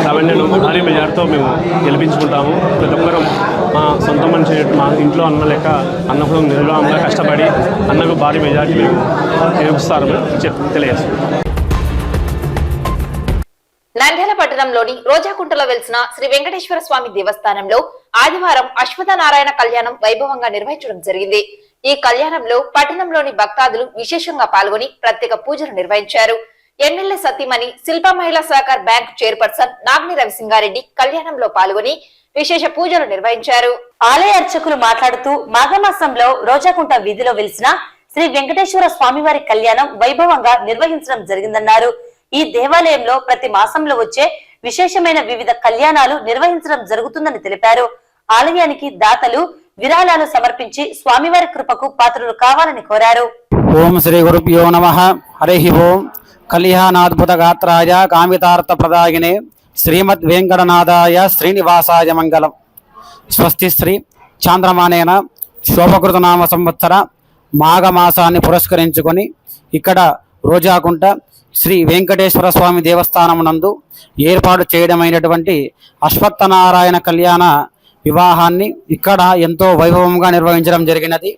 రవణను భారీ మెజార్టీతో మేము గెలిపించుకుంటాము. ప్రతి ఒక్కరూ మా సొంత మనిషి, మా ఇంట్లో అన్న లెక్క అన్నకు నిర్వాహంగా కష్టపడి అన్నకు భారీ మెజార్టీ మేము గెలుస్తారని తెలియజేస్తున్నాం. నంద్యాల పట్టణంలోని రోజాకుంటలో వెలిసిన శ్రీ వెంకటేశ్వర స్వామి దేవస్థానంలో ఆదివారం అశ్వత్థనారాయణ కళ్యాణం వైభవంగా నిర్వహించడం జరిగింది. ఈ కళ్యాణంలో పట్టణంలోని భక్తాదులు విశేషంగా పాల్గొని ప్రత్యేక పూజలు నిర్వహించారు. ఎమ్మెల్యే సతీమణి శిల్ప మహిళా సహకార్ బ్యాంక్ చైర్పర్సన్ నాగ్ని రవిసింగారెడ్డి కళ్యాణంలో పాల్గొని విశేష పూజలు నిర్వహించారు. ఆలయ అర్చకులు మాట్లాడుతూ మాఘమాసంలో రోజాకుంట వీధిలో వెలిసిన శ్రీ వెంకటేశ్వర స్వామివారి కళ్యాణం వైభవంగా నిర్వహించడం జరిగిందన్నారు. ఈ దేవాలయంలో ప్రతి మాసంలో వచ్చే విశేషమైన వివిధ కళ్యాణాలు నిర్వహించడం జరుగుతుందని తెలిపారు. ఆలయానికి దాతలు విరాళాలు సమర్పించి స్వామివారి కృపకు పాత్రలు కావాలని కోరారు. ఓం శ్రీ గురుభ్యో నమః. హరి ఓం. కళ్యాణాద్భుత గాత్రాయ కామితార్థ ప్రదాయినే శ్రీమద్ వెంకటనాథాయ శ్రీనివాసాయ మంగళం. స్వస్తి శ్రీ చాంద్రమానేన శోభకృత నామ సంవత్సర మాఘమాసాన్ని పురస్కరించుకొని ఇక్కడ రోజాకుంట శ్రీ వెంకటేశ్వర స్వామి దేవస్థానం నందు ఏర్పాటు చేయడమైనటువంటి అశ్వత్థనారాయణ కళ్యాణ వివాహాన్ని ఇక్కడ ఎంతో వైభవంగా నిర్వహించడం జరిగినది.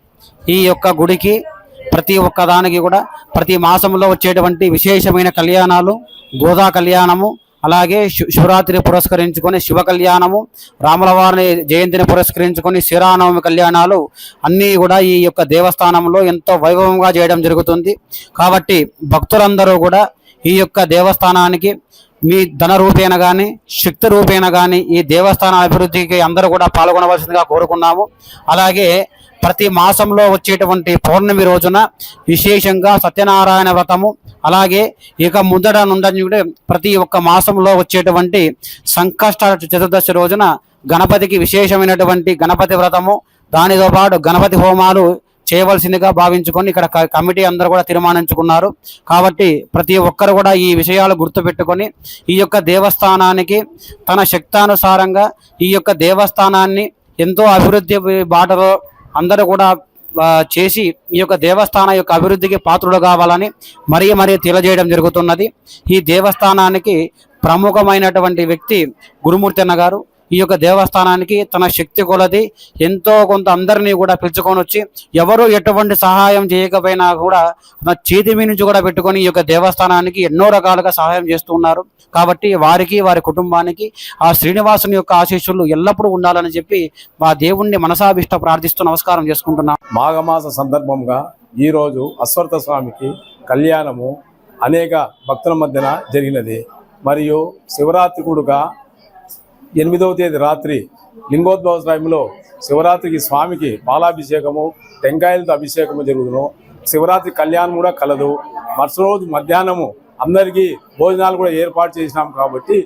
ఈ యొక్క గుడికి ప్రతి ఒక్కదానికి కూడా ప్రతి మాసంలో వచ్చేటువంటి విశేషమైన కళ్యాణాలు, గోదా కళ్యాణము, అలాగే శివరాత్రి పురస్కరించుకొని శివ కళ్యాణము, రాముల వారిని జయంతిని పురస్కరించుకొని శ్రీరామనవమి కళ్యాణాలు అన్నీ కూడా ఈ యొక్క దేవస్థానంలో ఎంతో వైభవంగా చేయడం జరుగుతుంది. కాబట్టి భక్తులందరూ కూడా ఈ యొక్క దేవస్థానానికి మీ ధన రూపేణ కానీ శక్తి రూపేణ కానీ ఈ దేవస్థాన అభివృద్ధికి అందరూ కూడా పాల్గొనవలసిందిగా కోరుకున్నాము. అలాగే ప్రతి మాసంలో వచ్చేటువంటి పౌర్ణమి రోజున విశేషంగా సత్యనారాయణ వ్రతము, అలాగే ఇక ముందట నుండి ప్రతి ఒక్క మాసంలో వచ్చేటువంటి సంకష్ట చతుర్దశి రోజున గణపతికి విశేషమైనటువంటి గణపతి వ్రతము, దానితో పాటు గణపతి హోమాలు చేయవలసిందిగా భావించుకొని ఇక్కడ కమిటీ అందరూ కూడా తీర్మానించుకున్నారు. కాబట్టి ప్రతి ఒక్కరు కూడా ఈ విషయాలు గుర్తుపెట్టుకొని ఈ యొక్క దేవస్థానానికి తన శక్తానుసారంగా ఈ యొక్క దేవస్థానాన్ని ఎంతో అభివృద్ధి బాటలో అందరూ కూడా చేసి ఈ యొక్క దేవస్థానం యొక్క అభివృద్ధికి పాత్రుడు కావాలని మరీ తెలియజేయడం జరుగుతున్నది. ఈ దేవస్థానానికి ప్రముఖమైనటువంటి వ్యక్తి గురుమూర్తి అన్న గారు ఈ యొక్క దేవస్థానానికి తన శక్తి కొలది ఎంతో కొంత అందరినీ కూడా పిలుచుకొని వచ్చి ఎవరు ఎటువంటి సహాయం చేయకపోయినా కూడా తన చేతి మీ నుంచి కూడా పెట్టుకొని ఈ యొక్క దేవస్థానానికి ఎన్నో రకాలుగా సహాయం చేస్తున్నారు. కాబట్టి వారికి వారి కుటుంబానికి ఆ శ్రీనివాసుని యొక్క ఆశీస్సులు ఎల్లప్పుడూ ఉండాలని చెప్పి మా దేవుణ్ణి మనసాభిష్ట ప్రార్థిస్తూ నమస్కారం చేసుకుంటున్నాం. మాఘమాస సందర్భంగా ఈరోజు అశ్వర్థ స్వామికి కళ్యాణము అనేక భక్తుల మధ్యన జరిగినది. మరియు శివరాత్రి కూడగా 8వ తేదీ రాత్రి లింగోద్భవ సమయంలో శివరాత్రికి స్వామికి పాలాభిషేకము టెంకాయలతో అభిషేకము జరుగును. శివరాత్రి కళ్యాణం కూడా కలదు. మరుసటి రోజు మధ్యాహ్నము అందరికీ భోజనాలు కూడా ఏర్పాటు చేసినాం. కాబట్టి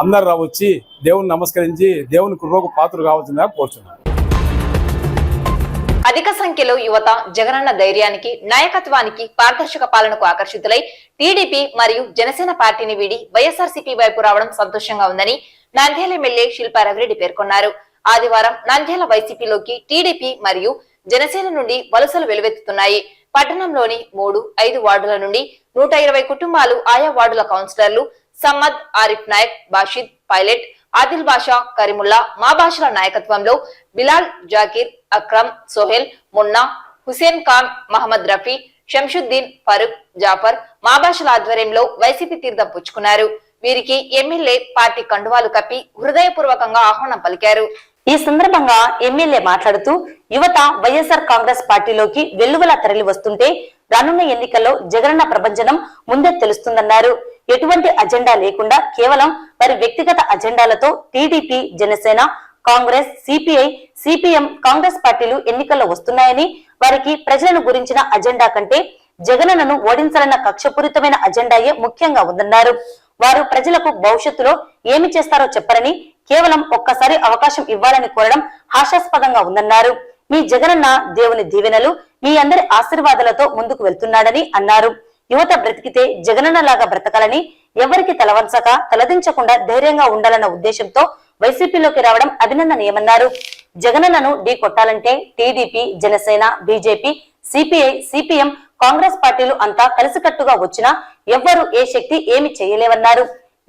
అందరు వచ్చి దేవుని నమస్కరించి దేవుని కృపకు పాత్రలు కావాల్సిందిగా కోరుచున్నాం. అధిక సంఖ్యలో యువత జగనన్న ధైర్యానికి, నాయకత్వానికి, పారదర్శక పాలనకు ఆకర్షితులై టీడీపీ మరియు జనసేన పార్టీని వీడి వైఎస్ఆర్సీపీ వైపు రావడం సంతోషంగా ఉందని నంద్యాల ఎమ్మెల్యే శిల్పా రవిరెడ్డి పేర్కొన్నారు. ఆదివారం నంద్యాల వైసీపీలోకి టీడీపీ మరియు జనసేన నుండి వలసలు వెలువెత్తుతున్నాయి. పట్టణంలోని 3, 5 వార్డుల నుండి 120 కుటుంబాలు ఆయా వార్డుల కౌన్సిలర్లు సమ్మద్, ఆరిఫ్ నాయక్, బాషిద్, పైలట్, ఆదిల్ బాషా, కరీముల్లా, మా భాషల నాయకత్వంలో బిలాల్, జాకీర్, అక్రమ్, సోహెల్, మున్నా, హుసేన్ ఖాన్, మహమ్మద్ రఫీ, షంషుద్దీన్, ఫరూక్, జాఫర్ మా భాషల ఆధ్వర్యంలో వైసీపీ తీర్థం పుచ్చుకున్నారు. వీరికి ఎమ్మెల్యే పార్టీ కండువాలు కప్పి హృదయపూర్వకంగా ఆహ్వానం పలికారు. ఈ సందర్భంగా ఎమ్మెల్యే మాట్లాడుతూ యువత వైఎస్ఆర్ కాంగ్రెస్ పార్టీలోకి వెల్లువలా తరలి వస్తుంటే రానున్న ఎన్నికల్లో జగనన్న ప్రభంజనం ముందే తెలుస్తుందన్నారు. ఎటువంటి అజెండా లేకుండా కేవలం వారి వ్యక్తిగత అజెండాలతో TDP, Janasena, Congress, CPI, CPM, Congress పార్టీలు ఎన్నికల్లో వస్తున్నాయని, వారికి ప్రజలను గురించిన అజెండా కంటే జగనన్నను ఓడించాలన్న కక్షపూరితమైన అజెండాయే ముఖ్యంగా ఉందన్నారు. వారు ప్రజలకు భవిష్యత్తులో ఏమి చేస్తారో చెప్పరని, కేవలం ఒక్కసారి అవకాశం ఇవ్వాలని కోరడం హాస్యాస్పదంగా ఉందన్నారు. మీ జగనన్న దేవుని దీవెనలు, మీ అందరి ఆశీర్వాదాలతో ముందుకు వెళ్తున్నాడని అన్నారు. యువత బ్రతికితే జగనన్న లాగా బ్రతకాలని, ఎవరికి తలవంచక తలదించకుండా ధైర్యంగా ఉండాలన్న ఉద్దేశంతో వైసీపీలోకి రావడం అభినందనీయమన్నారు. జగనన్నను ఢీ కొట్టాలంటే TDP, Janasena, BJP, CPI, CPM, Congress పార్టీలు అంతా కలిసికట్టుగా వచ్చినా ఎవ్వరూ ఏ శక్తి ఏమి చేయలేవన్నారు.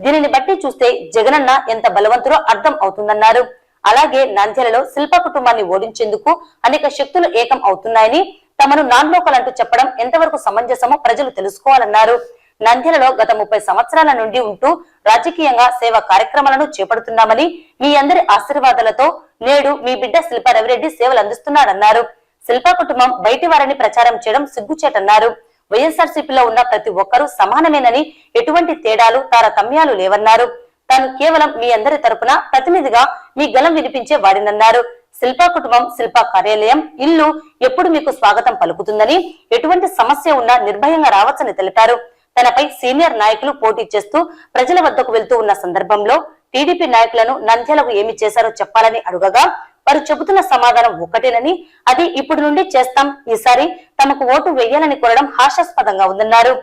దీనిని బట్టి చూస్తే జగనన్న ఎంత బలవంతుడో అర్థం అవుతుందన్నారు. అలాగే నంద్యాలలో శిల్ప కుటుంబాన్ని ఓడించేందుకు అనేక శక్తులు ఏకం అవుతున్నాయని, తమను నాన్ లోకల్ అంటూ చెప్పడం ఎంతవరకు సమంజసమో ప్రజలు తెలుసుకోవాలన్నారు. నంద్యాలలో గత 30 సంవత్సరాల నుండి ఉంటూ రాజకీయంగా సేవా కార్యక్రమాలను చేపడుతున్నామని, మీ అందరి ఆశీర్వాదాలతో నేడు మీ బిడ్డ శిల్పా రవిరెడ్డి సేవలు అందిస్తున్నాడన్నారు. శిల్పా కుటుంబం బయటి వారిని ప్రచారం చేయడం సిగ్గుచేటన్నారు. వైఎస్ఆర్సీపీలో ఉన్న ప్రతి ఒక్కరూ సమానమేనని, ఎటువంటి తేడాలు, తారతమ్యాలు లేవన్నారు. తాను కేవలం మీ అందరి తరపున ప్రతినిధిగా మీ గలం వినిపించే వాడినన్నారు. శిల్పా కుటుంబం, శిల్పా కార్యాలయం, ఇల్లు ఎప్పుడు మీకు స్వాగతం పలుకుతుందని, ఎటువంటి సమస్య ఉన్నా నిర్భయంగా రావచ్చని తెలిపారు. తనపై సీనియర్ నాయకులు పోటీ చేస్తూ ప్రజల వద్దకు వెళ్తూ ఉన్న సందర్భంలో టీడీపీ నాయకులను నంద్యాలకు ఏమి చేశారో చెప్పాలని అడుగగా వారు చెబుతున్న సమాధానం ఒకటేనని, అది ఇప్పుడు నుండి చేస్తాం, ఈసారి తమకు ఓటు వేయాలని కోరడం హాస్యాస్పదంగా ఉందన్నారు.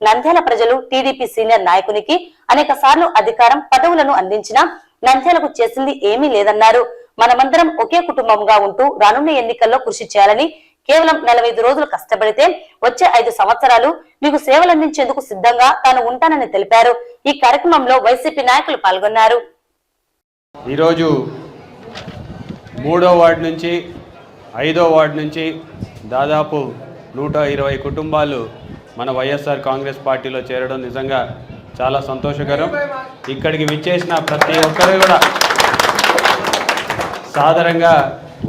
నంద్యాల ప్రజలు టీడీపీ సీనియర్ నాయకునికి అనేక సార్లు అధికారం, పదవులను అందించినా నంద్యాలకు చేసింది ఏమీ లేదన్నారు. మనమందరం ఒకే కుటుంబంగా ఉంటూ రానున్న ఎన్నికల్లో కృషి చేయాలని, కేవలం 45 రోజులు కష్టపడితే వచ్చే 5 సంవత్సరాలు మీకు సేవలందించేందుకు సిద్ధంగా తాను ఉంటానని తెలిపారు. ఈ కార్యక్రమంలో వైసీపీ నాయకులు పాల్గొన్నారు. ఈరోజు 3వ వార్డు నుంచి 5వ వార్డు నుంచి దాదాపు 120 కుటుంబాలు మన వైఎస్ఆర్ కాంగ్రెస్ పార్టీలో చేరడం నిజంగా చాలా సంతోషకరం. ఇక్కడికి విచ్చేసిన ప్రతి ఒక్కరు కూడా సాధారణంగా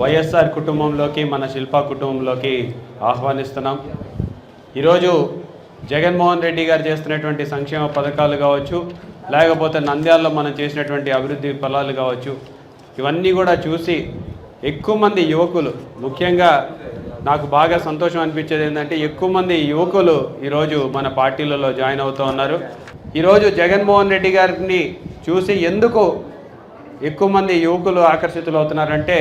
వైఎస్ఆర్ కుటుంబంలోకి, మన శిల్పా కుటుంబంలోకి ఆహ్వానిస్తున్నాం. ఈరోజు జగన్మోహన్ రెడ్డి గారు చేస్తున్నటువంటి సంక్షేమ పథకాలు కావచ్చు, లేకపోతే నంద్యాలలో మనం చేసినటువంటి అభివృద్ధి ఫలాలు కావచ్చు, ఇవన్నీ కూడా చూసి ఎక్కువ మంది యువకులు, ముఖ్యంగా నాకు బాగా సంతోషం అనిపించేది ఏంటంటే ఎక్కువ మంది యువకులు ఈరోజు మన పార్టీలలో జాయిన్ అవుతూ ఉన్నారు. ఈరోజు జగన్మోహన్ రెడ్డి గారిని చూసి ఎందుకు ఎక్కువ మంది యువకులు ఆకర్షితులు అవుతున్నారంటే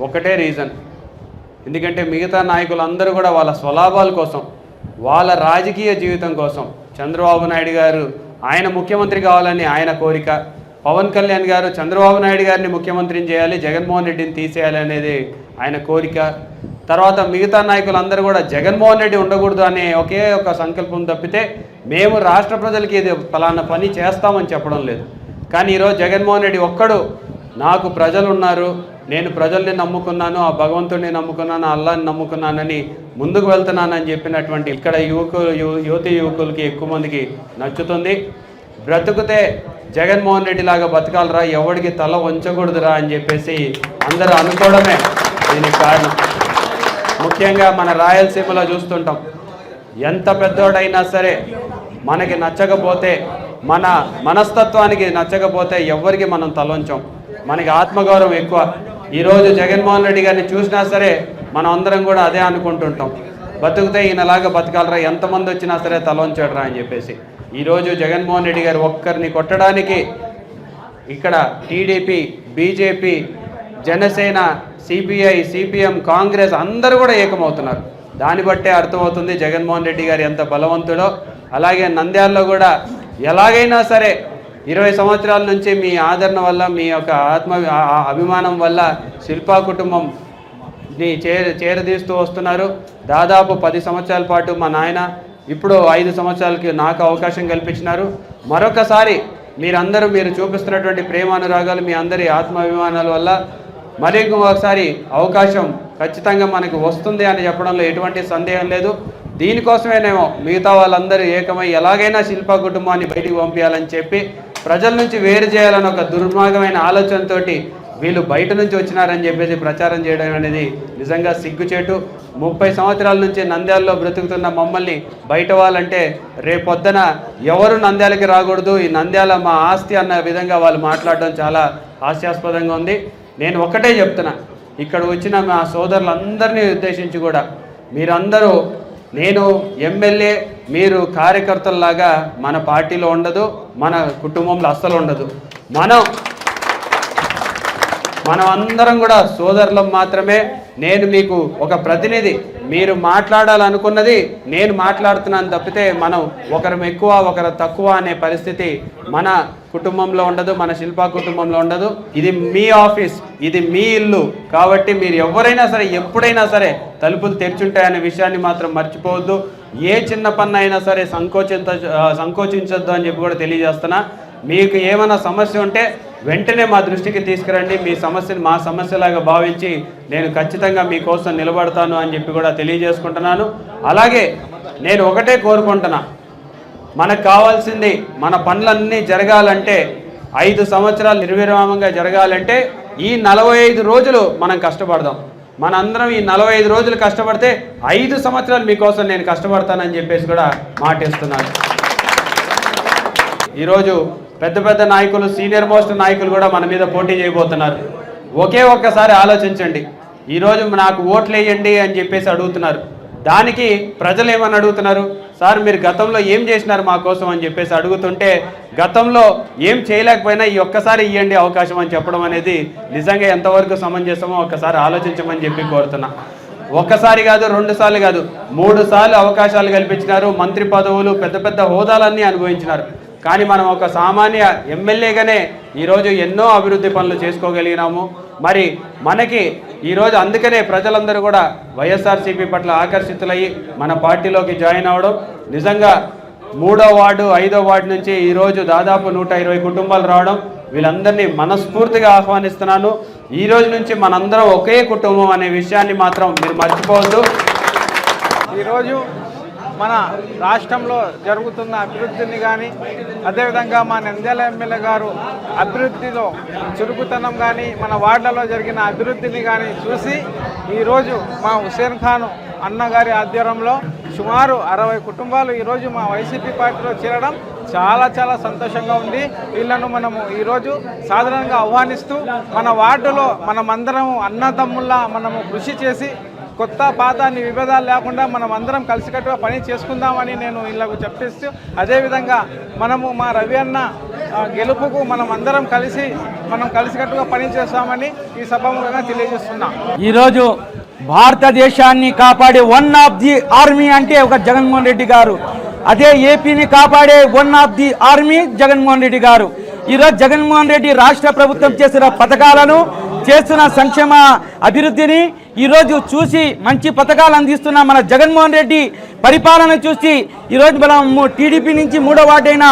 ఒకటే రీజన్, ఎందుకంటే మిగతా నాయకులందరూ కూడా వాళ్ళ స్వలాభాల కోసం, వాళ్ళ రాజకీయ జీవితం కోసం, చంద్రబాబు నాయుడు గారు ఆయన ముఖ్యమంత్రి కావాలని ఆయన కోరిక, పవన్ కళ్యాణ్ గారు చంద్రబాబు నాయుడు గారిని ముఖ్యమంత్రిని చేయాలి, జగన్మోహన్ రెడ్డిని తీసేయాలి అనేది ఆయన కోరిక. తర్వాత మిగతా నాయకులందరూ కూడా జగన్మోహన్ రెడ్డి ఉండకూడదు అనే ఒకే ఒక సంకల్పం తప్పితే మేము రాష్ట్ర ప్రజలకి ఇది ఫలానా పని చేస్తామని చెప్పడం లేదు. కానీ ఈరోజు జగన్మోహన్ రెడ్డి ఒక్కడు నాకు ప్రజలు ఉన్నారు, నేను ప్రజల్ని నమ్ముకున్నాను, ఆ భగవంతుడిని నమ్ముకున్నాను, అల్లాని నమ్ముకున్నానని ముందుకు వెళ్తున్నానని చెప్పినటువంటి ఇక్కడ యువకులకి ఎక్కువ మందికి నచ్చుతుంది. బ్రతుకుతే జగన్మోహన్ రెడ్డి లాగా బతకాలరా, ఎవడికి తల వంచకూడదురా అని చెప్పేసి అందరూ అనుకోవడమే దీనికి కారణం. ముఖ్యంగా మన రాయలసీమలో చూస్తుంటాం, ఎంత పెద్దోడైనా సరే మనకి నచ్చకపోతే, మన మనస్తత్వానికి నచ్చకపోతే ఎవరికి మనం తలొంచాం. మనకి ఆత్మగౌరవం ఎక్కువ. ఈరోజు జగన్మోహన్ రెడ్డి గారిని చూసినా సరే మనం అందరం కూడా అదే అనుకుంటుంటాం, బతుకుతే ఈయనలాగా బతకాలరా, ఎంతమంది వచ్చినా సరే తలొంచాడరా అని చెప్పేసి. ఈరోజు జగన్మోహన్ రెడ్డి గారు ఒక్కరిని కొట్టడానికి ఇక్కడ TDP, BJP, Janasena, CPI, CPM, Congress అందరూ కూడా ఏకమవుతున్నారు. దాన్ని బట్టే అర్థమవుతుంది జగన్మోహన్ రెడ్డి గారు ఎంత బలవంతుడో. అలాగే నంద్యాలలో కూడా ఎలాగైనా సరే 20 సంవత్సరాల నుంచి మీ ఆదరణ వల్ల, మీ యొక్క అభిమానం వల్ల శిల్పా కుటుంబంని చేరదీస్తూ వస్తున్నారు. దాదాపు 10 సంవత్సరాల పాటు మా నాయన, ఇప్పుడు 5 సంవత్సరాలకి నాకు అవకాశం కల్పించినారు. మరొకసారి మీరు చూపిస్తున్నటువంటి ప్రేమానురాగాలు, మీ అందరి ఆత్మాభిమానాల వల్ల మరి ఒకసారి అవకాశం ఖచ్చితంగా మనకు వస్తుంది అని చెప్పడంలో ఎటువంటి సందేహం లేదు. దీనికోసమేనేమో మిగతా వాళ్ళందరూ ఏకమై ఎలాగైనా శిల్పా కుటుంబాన్ని బయటికి పంపించాలని చెప్పి ప్రజల నుంచి వేరు చేయాలని ఒక దుర్మార్గమైన ఆలోచనతోటి వీళ్ళు బయట నుంచి వచ్చినారని చెప్పేసి ప్రచారం చేయడం అనేది నిజంగా సిగ్గుచేటు. 30 సంవత్సరాల నుంచి నంద్యాలలో బ్రతుకుతున్న మమ్మల్ని బయట వాళ్ళంటే రేపొద్దున ఎవరు నంద్యాలకి రాకూడదు, ఈ నంద్యాల మా ఆస్తి అన్న విధంగా వాళ్ళు మాట్లాడడం చాలా హాస్యాస్పదంగా ఉంది. నేను ఒకటే చెప్తున్నా, ఇక్కడ వచ్చిన మా సోదరులందరినీ ఉద్దేశించి కూడా, మీరందరూ, నేను ఎమ్మెల్యే, మీరు కార్యకర్తల్లాగా మన పార్టీలో ఉండదు, మన కుటుంబంలో అస్సలు ఉండదు. మనం అందరం కూడా సోదరులం మాత్రమే. నేను మీకు ఒక ప్రతినిధి, మీరు మాట్లాడాలనుకున్నది నేను మాట్లాడుతున్నాను తప్పితే మనం ఒకరు ఎక్కువ ఒకరు తక్కువ అనే పరిస్థితి మన కుటుంబంలో ఉండదు, మన శిల్పా కుటుంబంలో ఉండదు. ఇది మీ ఆఫీస్, ఇది మీ ఇల్లు. కాబట్టి మీరు ఎవరైనా సరే ఎప్పుడైనా సరే తలుపులు తెరిచుంటాయనే విషయాన్ని మాత్రం మర్చిపోవద్దు. ఏ చిన్న పని అయినా సరే సంకోచించొద్దు అని చెప్పి కూడా తెలియజేస్తున్నా. మీకు ఏమైనా సమస్య ఉంటే వెంటనే మా దృష్టికి తీసుకురండి. మీ సమస్యను మా సమస్యలాగా భావించి నేను ఖచ్చితంగా మీకోసం నిలబడతాను అని చెప్పి కూడా తెలియజేసుకుంటున్నాను. అలాగే నేను ఒకటే కోరుకుంటున్నా, మనకు కావాల్సింది మన పనులన్నీ జరగాలంటే 5 సంవత్సరాలు నిర్విరామంగా జరగాలంటే ఈ 45 రోజులు మనం కష్టపడదాం. మనందరం ఈ 45 రోజులు కష్టపడితే 5 సంవత్సరాలు మీకోసం నేను కష్టపడతానని చెప్పేసి కూడా మాటిస్తున్నాను. ఈరోజు పెద్ద నాయకులు, సీనియర్ మోస్ట్ నాయకులు కూడా మన మీద పోటీ చేయబోతున్నారు. ఒక్కసారి ఆలోచించండి. ఈరోజు నాకు ఓట్లు వేయండి అని చెప్పేసి అడుగుతున్నారు. దానికి ప్రజలు ఏమని అడుగుతున్నారు, సార్ మీరు గతంలో ఏం చేసినారు మా కోసం అని చెప్పేసి అడుగుతుంటే, గతంలో ఏం చేయలేకపోయినా ఈ ఒక్కసారి ఇవ్వండి అవకాశం అని చెప్పడం అనేది నిజంగా ఎంతవరకు సమంజసమో ఒక్కసారి ఆలోచించమని చెప్పి కోరుతున్నా. ఒక్కసారి కాదు, 2 సార్లు కాదు, 3 సార్లు అవకాశాలు కల్పించినారు. మంత్రి పదవులు, పెద్ద హోదాలన్నీ అనుభవించినారు. కానీ మనం ఒక సామాన్య ఎమ్మెల్యేగానే ఈరోజు ఎన్నో అభివృద్ధి పనులు చేసుకోగలిగినాము. మరి మనకి ఈరోజు అందుకనే ప్రజలందరూ కూడా వైఎస్ఆర్సీపీ పట్ల ఆకర్షితులయ్యి మన పార్టీలోకి జాయిన్ అవ్వడం. నిజంగా 3వ వార్డు, 5వ వార్డు నుంచి ఈరోజు దాదాపు 120 కుటుంబాలు రావడం, వీళ్ళందరినీ మనస్ఫూర్తిగా ఆహ్వానిస్తున్నాను. ఈ రోజు నుంచి మనందరం ఒకే కుటుంబం అనే విషయాన్ని మాత్రం మీరు మర్చిపోవద్దు. ఈరోజు మన రాష్ట్రంలో జరుగుతున్న అభివృద్ధిని కానీ, అదేవిధంగా మా నంద్యాల ఎమ్మెల్యే గారు అభివృద్ధిలో చురుకుతనం కానీ, మన వార్డులలో జరిగిన అభివృద్ధిని కానీ చూసి ఈరోజు మా హుసేన్ ఖాన్ అన్నగారి ఆధ్వర్యంలో సుమారు 60 కుటుంబాలు ఈరోజు మా వైసీపీ పార్టీలో చేరడం చాలా సంతోషంగా ఉంది. వీళ్ళను మనము ఈరోజు సాధారణంగా ఆహ్వానిస్తూ మన వార్డులో మనమందరం అన్నదమ్ముల్లా మనము కృషి చేసి కొత్త పాత అన్ని విభేదాలు లేకుండా మనం అందరం కలిసికట్టుగా పని చేసుకుందామని నేను వీళ్ళకు చెప్పిస్తూ, అదేవిధంగా మనము మా రవి అన్న గెలుపుకు మనం అందరం కలిసికట్టుగా పని చేస్తామని ఈ సభాముఖంగా తెలియజేస్తున్నాం. ఈరోజు భారతదేశాన్ని కాపాడే వన్ ఆఫ్ ది ఆర్మీ అంటే ఒక జగన్మోహన్ రెడ్డి గారు. అదే ఏపీని కాపాడే one of the army Jaganmohan Reddy గారు. ఈరోజు జగన్మోహన్ రెడ్డి రాష్ట్ర ప్రభుత్వం చేసిన పథకాలను, చేస్తున్న సంక్షేమ అభివృద్ధిని ఈరోజు చూసి మంచి పథకాలు అందిస్తున్న మన జగన్మోహన్ రెడ్డి పరిపాలన చూసి ఈరోజు మనం టీడీపీ నుంచి 3వ వార్డైన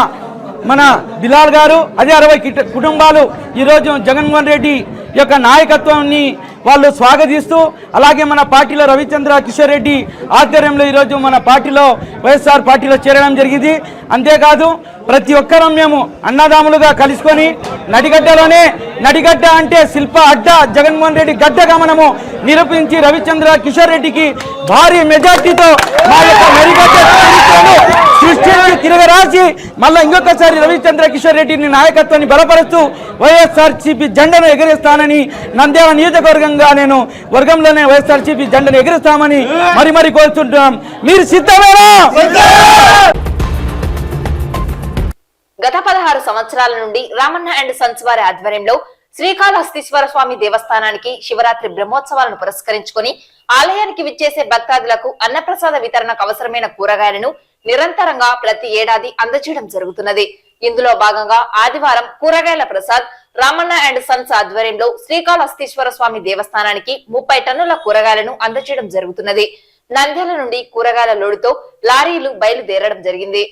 మన బిలాల్ గారు, అదే 60 కుటుంబాలు ఈరోజు జగన్మోహన్ రెడ్డి యొక్క నాయకత్వాన్ని వాళ్ళు స్వాగతిస్తూ, అలాగే మన పార్టీలో రవిచంద్ర కిషోర్ రెడ్డి ఆధ్వర్యంలో ఈరోజు మన పార్టీలో వైఎస్ఆర్ పార్టీలో చేరడం జరిగింది. అంతేకాదు ప్రతి ఒక్కరం మేము అన్నదాములుగా కలుసుకొని నడిగడ్డ అంటే శిల్ప అడ్డ జగన్మోహన్ రెడ్డి గడ్డగా మనము నిరూపించి రవిచంద్ర కిషోర్ రెడ్డికి భారీ మెజార్టీతో మా యొక్క నడిగడ్డ సృష్టించి తిరగరాసి మళ్ళీ ఇంకొకసారి రవిచంద్ర కిషోర్ రెడ్డిని నాయకత్వాన్ని బలపరుస్తూ వైఎస్ఆర్సీపీ జెండాను ఎగరేస్తానని, నంద్యాల నియోజకవర్గంగా నేను వర్గంలోనే వైఎస్ఆర్సీపీ జెండాను ఎగరేస్తామని మరి కోరుతుంటున్నాం. మీరు సిద్ధమేనా? గత 16 సంవత్సరాల నుండి రామన్న అండ్ సన్స్ వారి ఆధ్వర్యంలో శ్రీకాళహస్తీశ్వర స్వామి దేవస్థానానికి శివరాత్రి బ్రహ్మోత్సవాలను పురస్కరించుకొని ఆలయానికి విచ్చేసే భక్తాదులకు అన్నప్రసాద వితరణకు అవసరమైన కూరగాయలను నిరంతరంగా ప్రతి ఏడాది అందజేయడం జరుగుతున్నది. ఇందులో భాగంగా ఆదివారం కూరగాయల ప్రసాద్ రామన్న అండ్ సన్స్ ఆధ్వర్యంలో శ్రీకాళహస్తీశ్వర స్వామి దేవస్థానానికి 30 టన్నుల కూరగాయలను అందజేయడం జరుగుతున్నది. నంద్యాల నుండి కూరగాయల లోడుతో లారీలు బయలుదేరడం జరిగింది.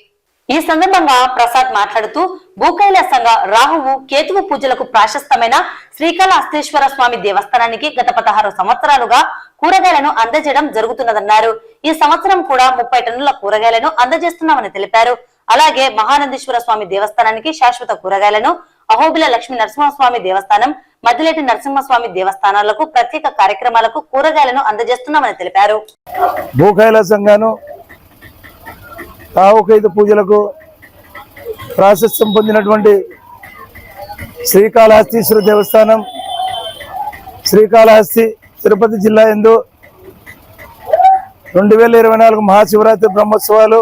ఈ సందర్భంగా ప్రసాద్ మాట్లాడుతూ భూకైలాసంగ రాహువు కేతువు పూజలకు ప్రాశస్తమైన శ్రీకాళహస్తీశ్వర స్వామి దేవస్థానానికి గత 16 సంవత్సరాలుగా కూరగాయలను అందజేయడం జరుగుతున్నదన్నారు. ఈ సంవత్సరం కూడా 30 టన్నుల కూరగాయలను అందజేస్తున్నామని తెలిపారు. అలాగే మహానందీశ్వర స్వామి దేవస్థానానికి శాశ్వత కూరగాయలను, అహోబిల లక్ష్మీ నరసింహస్వామి దేవస్థానం, మద్దిలేటి నరసింహస్వామి దేవస్థానాలకు ప్రత్యేక కార్యక్రమాలకు కూరగాయలను అందజేస్తున్నామని తెలిపారు. భూకైలాసంగాను రాహుకేతు పూజలకు ప్రాశస్త్యం పొందినటువంటి శ్రీకాళహస్తీశ్వర దేవస్థానం శ్రీకాళహస్తి తిరుపతి జిల్లా యందు 2024 మహాశివరాత్రి బ్రహ్మోత్సవాలు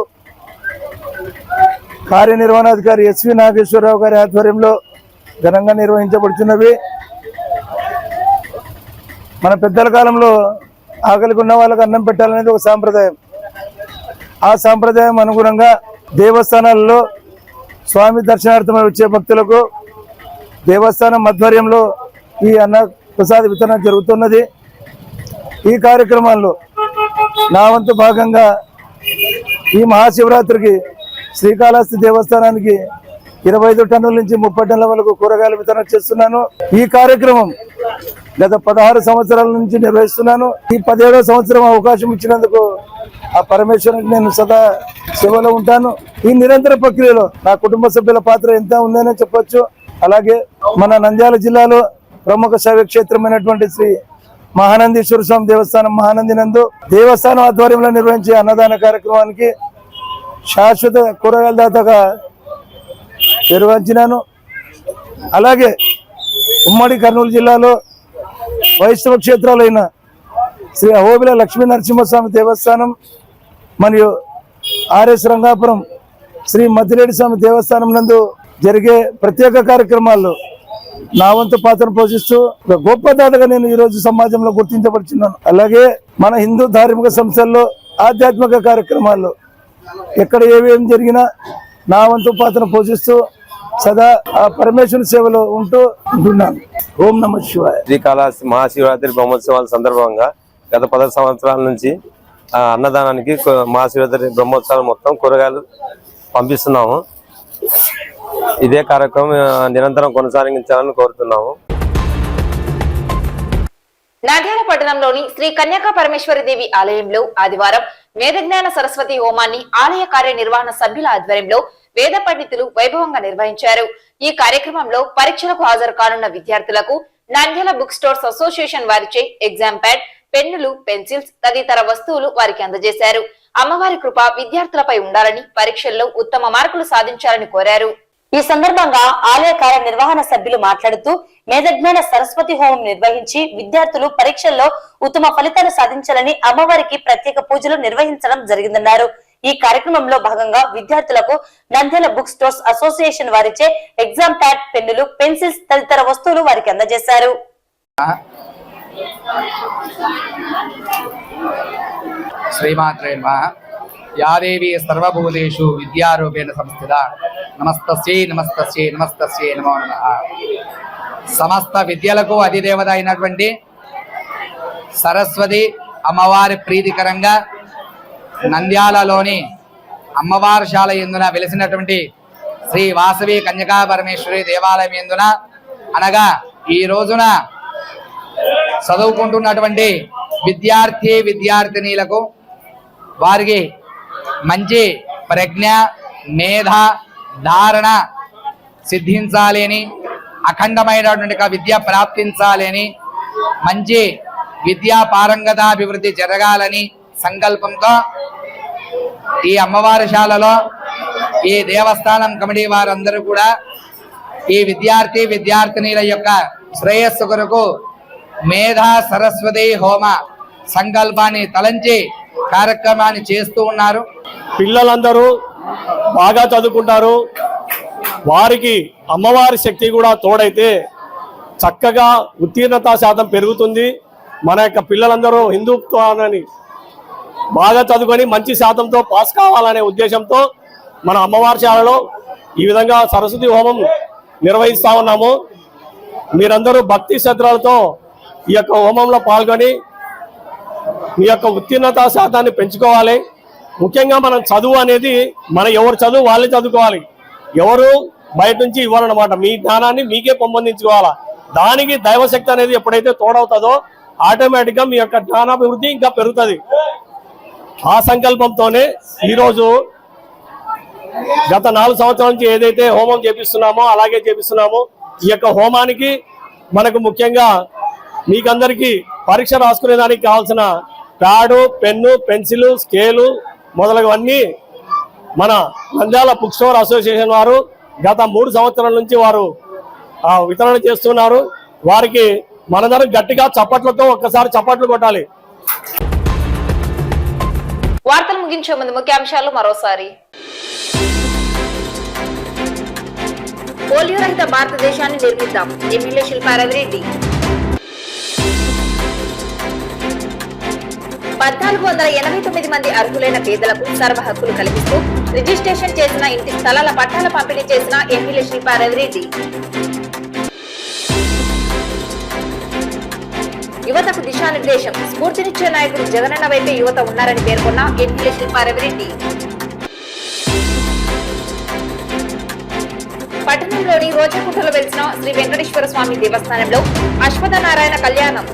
కార్యనిర్వహణాధికారి ఎస్వి నాగేశ్వరరావు గారి ఆధ్వర్యంలో ఘనంగా నిర్వహించబడుతున్నవి. మన పెద్దల కాలంలో ఆకలికి ఉన్న వాళ్ళకు అన్నం పెట్టాలనేది ఒక సాంప్రదాయం. ఆ సాంప్రదాయం అనుగుణంగా దేవస్థానాలలో స్వామి దర్శనార్థమై వచ్చే భక్తులకు దేవస్థానం ఆధ్వర్యంలో ఈ అన్న ప్రసాద వితరణ జరుగుతున్నది. ఈ కార్యక్రమాల్లో నా వంతు భాగంగా ఈ మహాశివరాత్రికి శ్రీకాళహస్తి దేవస్థానానికి 25 టన్నుల నుంచి 30 టన్నుల వరకు కూరగాయల వితరణ చేస్తున్నాను. ఈ కార్యక్రమం గత 16 సంవత్సరాల నుంచి నిర్వహిస్తున్నాను. ఈ 17వ సంవత్సరం అవకాశం ఇచ్చినందుకు ఆ పరమేశ్వరునికి నేను సదా సేవలో ఉంటాను. ఈ నిరంతర ప్రక్రియలో నా కుటుంబ సభ్యుల పాత్ర ఎంత ఉందని చెప్పొచ్చు. అలాగే మన నంద్యాల జిల్లాలో ప్రముఖ శైవ క్షేత్రమైనటువంటి శ్రీ మహానందీశ్వర స్వామి దేవస్థానం మహానంది నందు దేవస్థానం ఆధ్వర్యంలో నిర్వహించే అన్నదాన కార్యక్రమానికి శాశ్వత కూరగాయల దాతగా నిర్వహించినాను. అలాగే ఉమ్మడి కర్నూలు జిల్లాలో వైష్ణవ క్షేత్రాలైన శ్రీ అహోబిల లక్ష్మీ నరసింహస్వామి దేవస్థానం మరియు ఆర్ఎస్ రంగాపురం శ్రీ మద్దిలేటి స్వామి దేవస్థానం నందు జరిగే ప్రత్యేక కార్యక్రమాల్లో నా వంతు పాత్రను పోషిస్తూ ఒక గొప్ప దాతగా నేను ఈరోజు సమాజంలో గుర్తించబడుతున్నాను. అలాగే మన హిందూ ధార్మిక సంస్థల్లో ఆధ్యాత్మిక కార్యక్రమాల్లో ఎక్కడ ఏమేమి జరిగినా నా వంతు పాత్రను పోషిస్తూ సదా ఆ పరమేశ్వరుని సేవలో ఉంటున్నాను. ఓం నమః శివాయ. శ్రీకాళహస్తి మహాశివరాత్రి బ్రహ్మోత్సవాల సందర్భంగా గత 10 సంవత్సరాల నుంచి అన్నదానానికి మహాశివరాత్రి బ్రహ్మోత్సవాలు మొత్తం కూరగాయలు పంపిస్తున్నాము. ఇదే కార్యక్రమం నిరంతరం కొనసాగించాలని కోరుతున్నాము. నంద్యాల పట్టణంలోని శ్రీ కన్యకా పరమేశ్వరి దేవి ఆలయంలో ఆదివారం వేదజ్ఞాన సరస్వతి హోమాన్ని ఆలయ కార్యనిర్వహణ సభ్యుల ఆధ్వర్యంలో వేద పండితులు వైభవంగా నిర్వహించారు. ఈ కార్యక్రమంలో పరీక్షలకు హాజరు కానున్న విద్యార్థులకు నంద్యాల బుక్ స్టోర్స్ అసోసియేషన్ వారిచే ఎగ్జామ్ ప్యాడ్, పెన్నులు, పెన్సిల్స్ తదితర వస్తువులు వారికి అందజేశారు. అమ్మవారి కృప విద్యార్థులపై ఉండాలని, పరీక్షల్లో ఉత్తమ మార్కులు సాధించాలని కోరారు. ఈ సందర్భంగా ఆలయ కార్యనిర్వహణ సభ్యులు మాట్లాడుతూ మేధజ్ఞాన సరస్వతి హోమం నిర్వహించి విద్యార్థులు పరీక్షల్లో ఉత్తమ ఫలితాలు సాధించాలని అమ్మవారికి ప్రత్యేక పూజలు నిర్వహించడం జరిగిందన్నారు. ఈ కార్యక్రమంలో భాగంగా విద్యార్థులకు నంద్యాల బుక్ స్టోర్స్ అసోసియేషన్ వారిచే ఎగ్జామ్ ప్యాడ్, పెన్నులు, పెన్సిల్స్ తదితర వస్తువులు వారికి అందజేశారు. శ్రీమాత్రే నమః. యా దేవి సర్వభూతేషు విద్యారూపేణ సంస్థిత నమస్తస్యై నమస్తస్యై నమస్తస్యై నమో నమః. సమస్త విద్యలకు అధిదేవత అయినటువంటి సరస్వతి అమ్మవారి ప్రీతికరంగా నంద్యాలలోని అమ్మవారి శాల యందున వెలిసినటువంటి శ్రీ వాసవి కన్యకా పరమేశ్వరి దేవాలయం యందున అనగా ఈ రోజున చదువుకుంటున్నటువంటి విద్యార్థినీలకు వారికి మంచి ప్రజ్ఞ మేధ ధారణ సిద్ధించాలి అని, అఖండమైనటువంటి విద్య ప్రాప్తించాలి అని, మంచి విద్యా పారంగతాభివృద్ధి జరగాలని సంకల్పంతో ఈ అమ్మవారి శాలలో ఈ దేవస్థానం కమిటీ వారందరూ కూడా ఈ విద్యార్థినీల యొక్క శ్రేయస్సు కొరకు మేధా సరస్వతి హోమ సంకల్పాన్ని తలంచి కార్యక్రమాన్ని చేస్తూ ఉన్నారు. పిల్లలందరూ బాగా చదువుకుంటారు. వారికి అమ్మవారి శక్తి కూడా తోడైతే చక్కగా ఉత్తీర్ణత శాతం పెరుగుతుంది. మన యొక్క పిల్లలందరూ హిందుత్వాన్ని బాగా చదువుకొని మంచి శాతంతో పాస్ కావాలనే ఉద్దేశంతో మన అమ్మవారి శాలలో ఈ విధంగా సరస్వతి హోమం నిర్వహిస్తూ ఉన్నాము. మీరందరూ భక్తి శ్రద్ధలతో ఈ యొక్క హోమంలో పాల్గొని మీ యొక్క ఉత్తీర్ణత శాతాన్ని పెంచుకోవాలి. ముఖ్యంగా మనం చదువు అనేది ఎవరు చదువు వాళ్ళే చదువుకోవాలి, ఎవరు బయట నుంచి ఇవ్వాలన్నమాట. మీ జ్ఞానాన్ని మీకే పెంపొందించుకోవాలా. దానికి దైవశక్తి అనేది ఎప్పుడైతే తోడవుతుందో ఆటోమేటిక్గా మీ యొక్క జ్ఞానాభివృద్ధి ఇంకా పెరుగుతుంది. ఆ సంకల్పంతోనే ఈరోజు గత 4 సంవత్సరాల నుంచి ఏదైతే హోమం చేపిస్తున్నామో అలాగే చేపిస్తున్నాము. ఈ యొక్క హోమానికి మనకు ముఖ్యంగా మీకందరికీ పరీక్ష రాసుకునేదానికి కావాల్సిన ప్యాడు, పెన్ను, పెన్సిల్, స్కేలు మొదలగువన్నీ మన నంద్యాల బుక్ స్టోర్ అసోసియేషన్ వారు గత 3 సంవత్సరాల నుంచి వారు వితరణ చేస్తున్నారు. వారికి మనందరం గట్టిగా చప్పట్లతో ఒక్కసారి చప్పట్లు కొట్టాలి. వార్తలు ముగించే ముందు ముఖ్యాంశాలు మరోసారి. పోలియో రహిత భారతదేశాన్ని నిర్మిద్దాం, ఎమ్మెల్యే శిల్పా రవిరెడ్డి. 1489 మంది అర్హులైన పేదలకు సర్వ హక్కులు కల్పిస్తూ రిజిస్ట్రేషన్ చేసిన ఇంటి స్థలాల పట్టాల పంపిణీ చేసిన ఎమ్మెల్యే శిల్పా రవిరెడ్డి. యువతకు దిశానిర్దేశం, స్ఫూర్తినిచ్చే నాయకుడు జగనన్న వైపే యువత ఉన్నారని పేర్కొన్న ఎమ్మెల్యే శిల్పా రవిరెడ్డి. పట్టణంలోని రోజాకుంటలో వెలిసిన శ్రీ వెంకటేశ్వర స్వామి దేవస్థానంలో అశ్వథనారాయణ కళ్యాణం.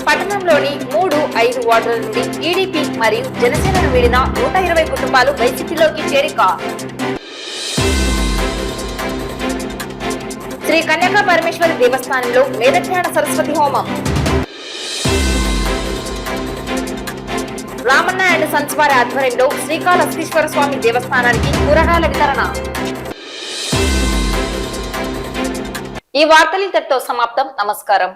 పట్టణంలోని 3, 5 వార్డుల నుండి టీడీపీ మరియు జనసేనను వీడిన 120 కుటుంబాలు వైసీపీలోకి చేరిక. శ్రీ కన్యకా పరమేశ్వరి దేవస్థానంలో మేధజ్ఞాన సరస్వతి హోమం. రామన్న అండ్ సన్స్ వారి ఆధ్వర్యంలో శ్రీకాళహస్తీశ్వర స్వామి దేవస్థానానికి కూరగాయల వితరణ. ఈ వార్తలు ఇంతటితో సమాప్తం. నమస్కారం.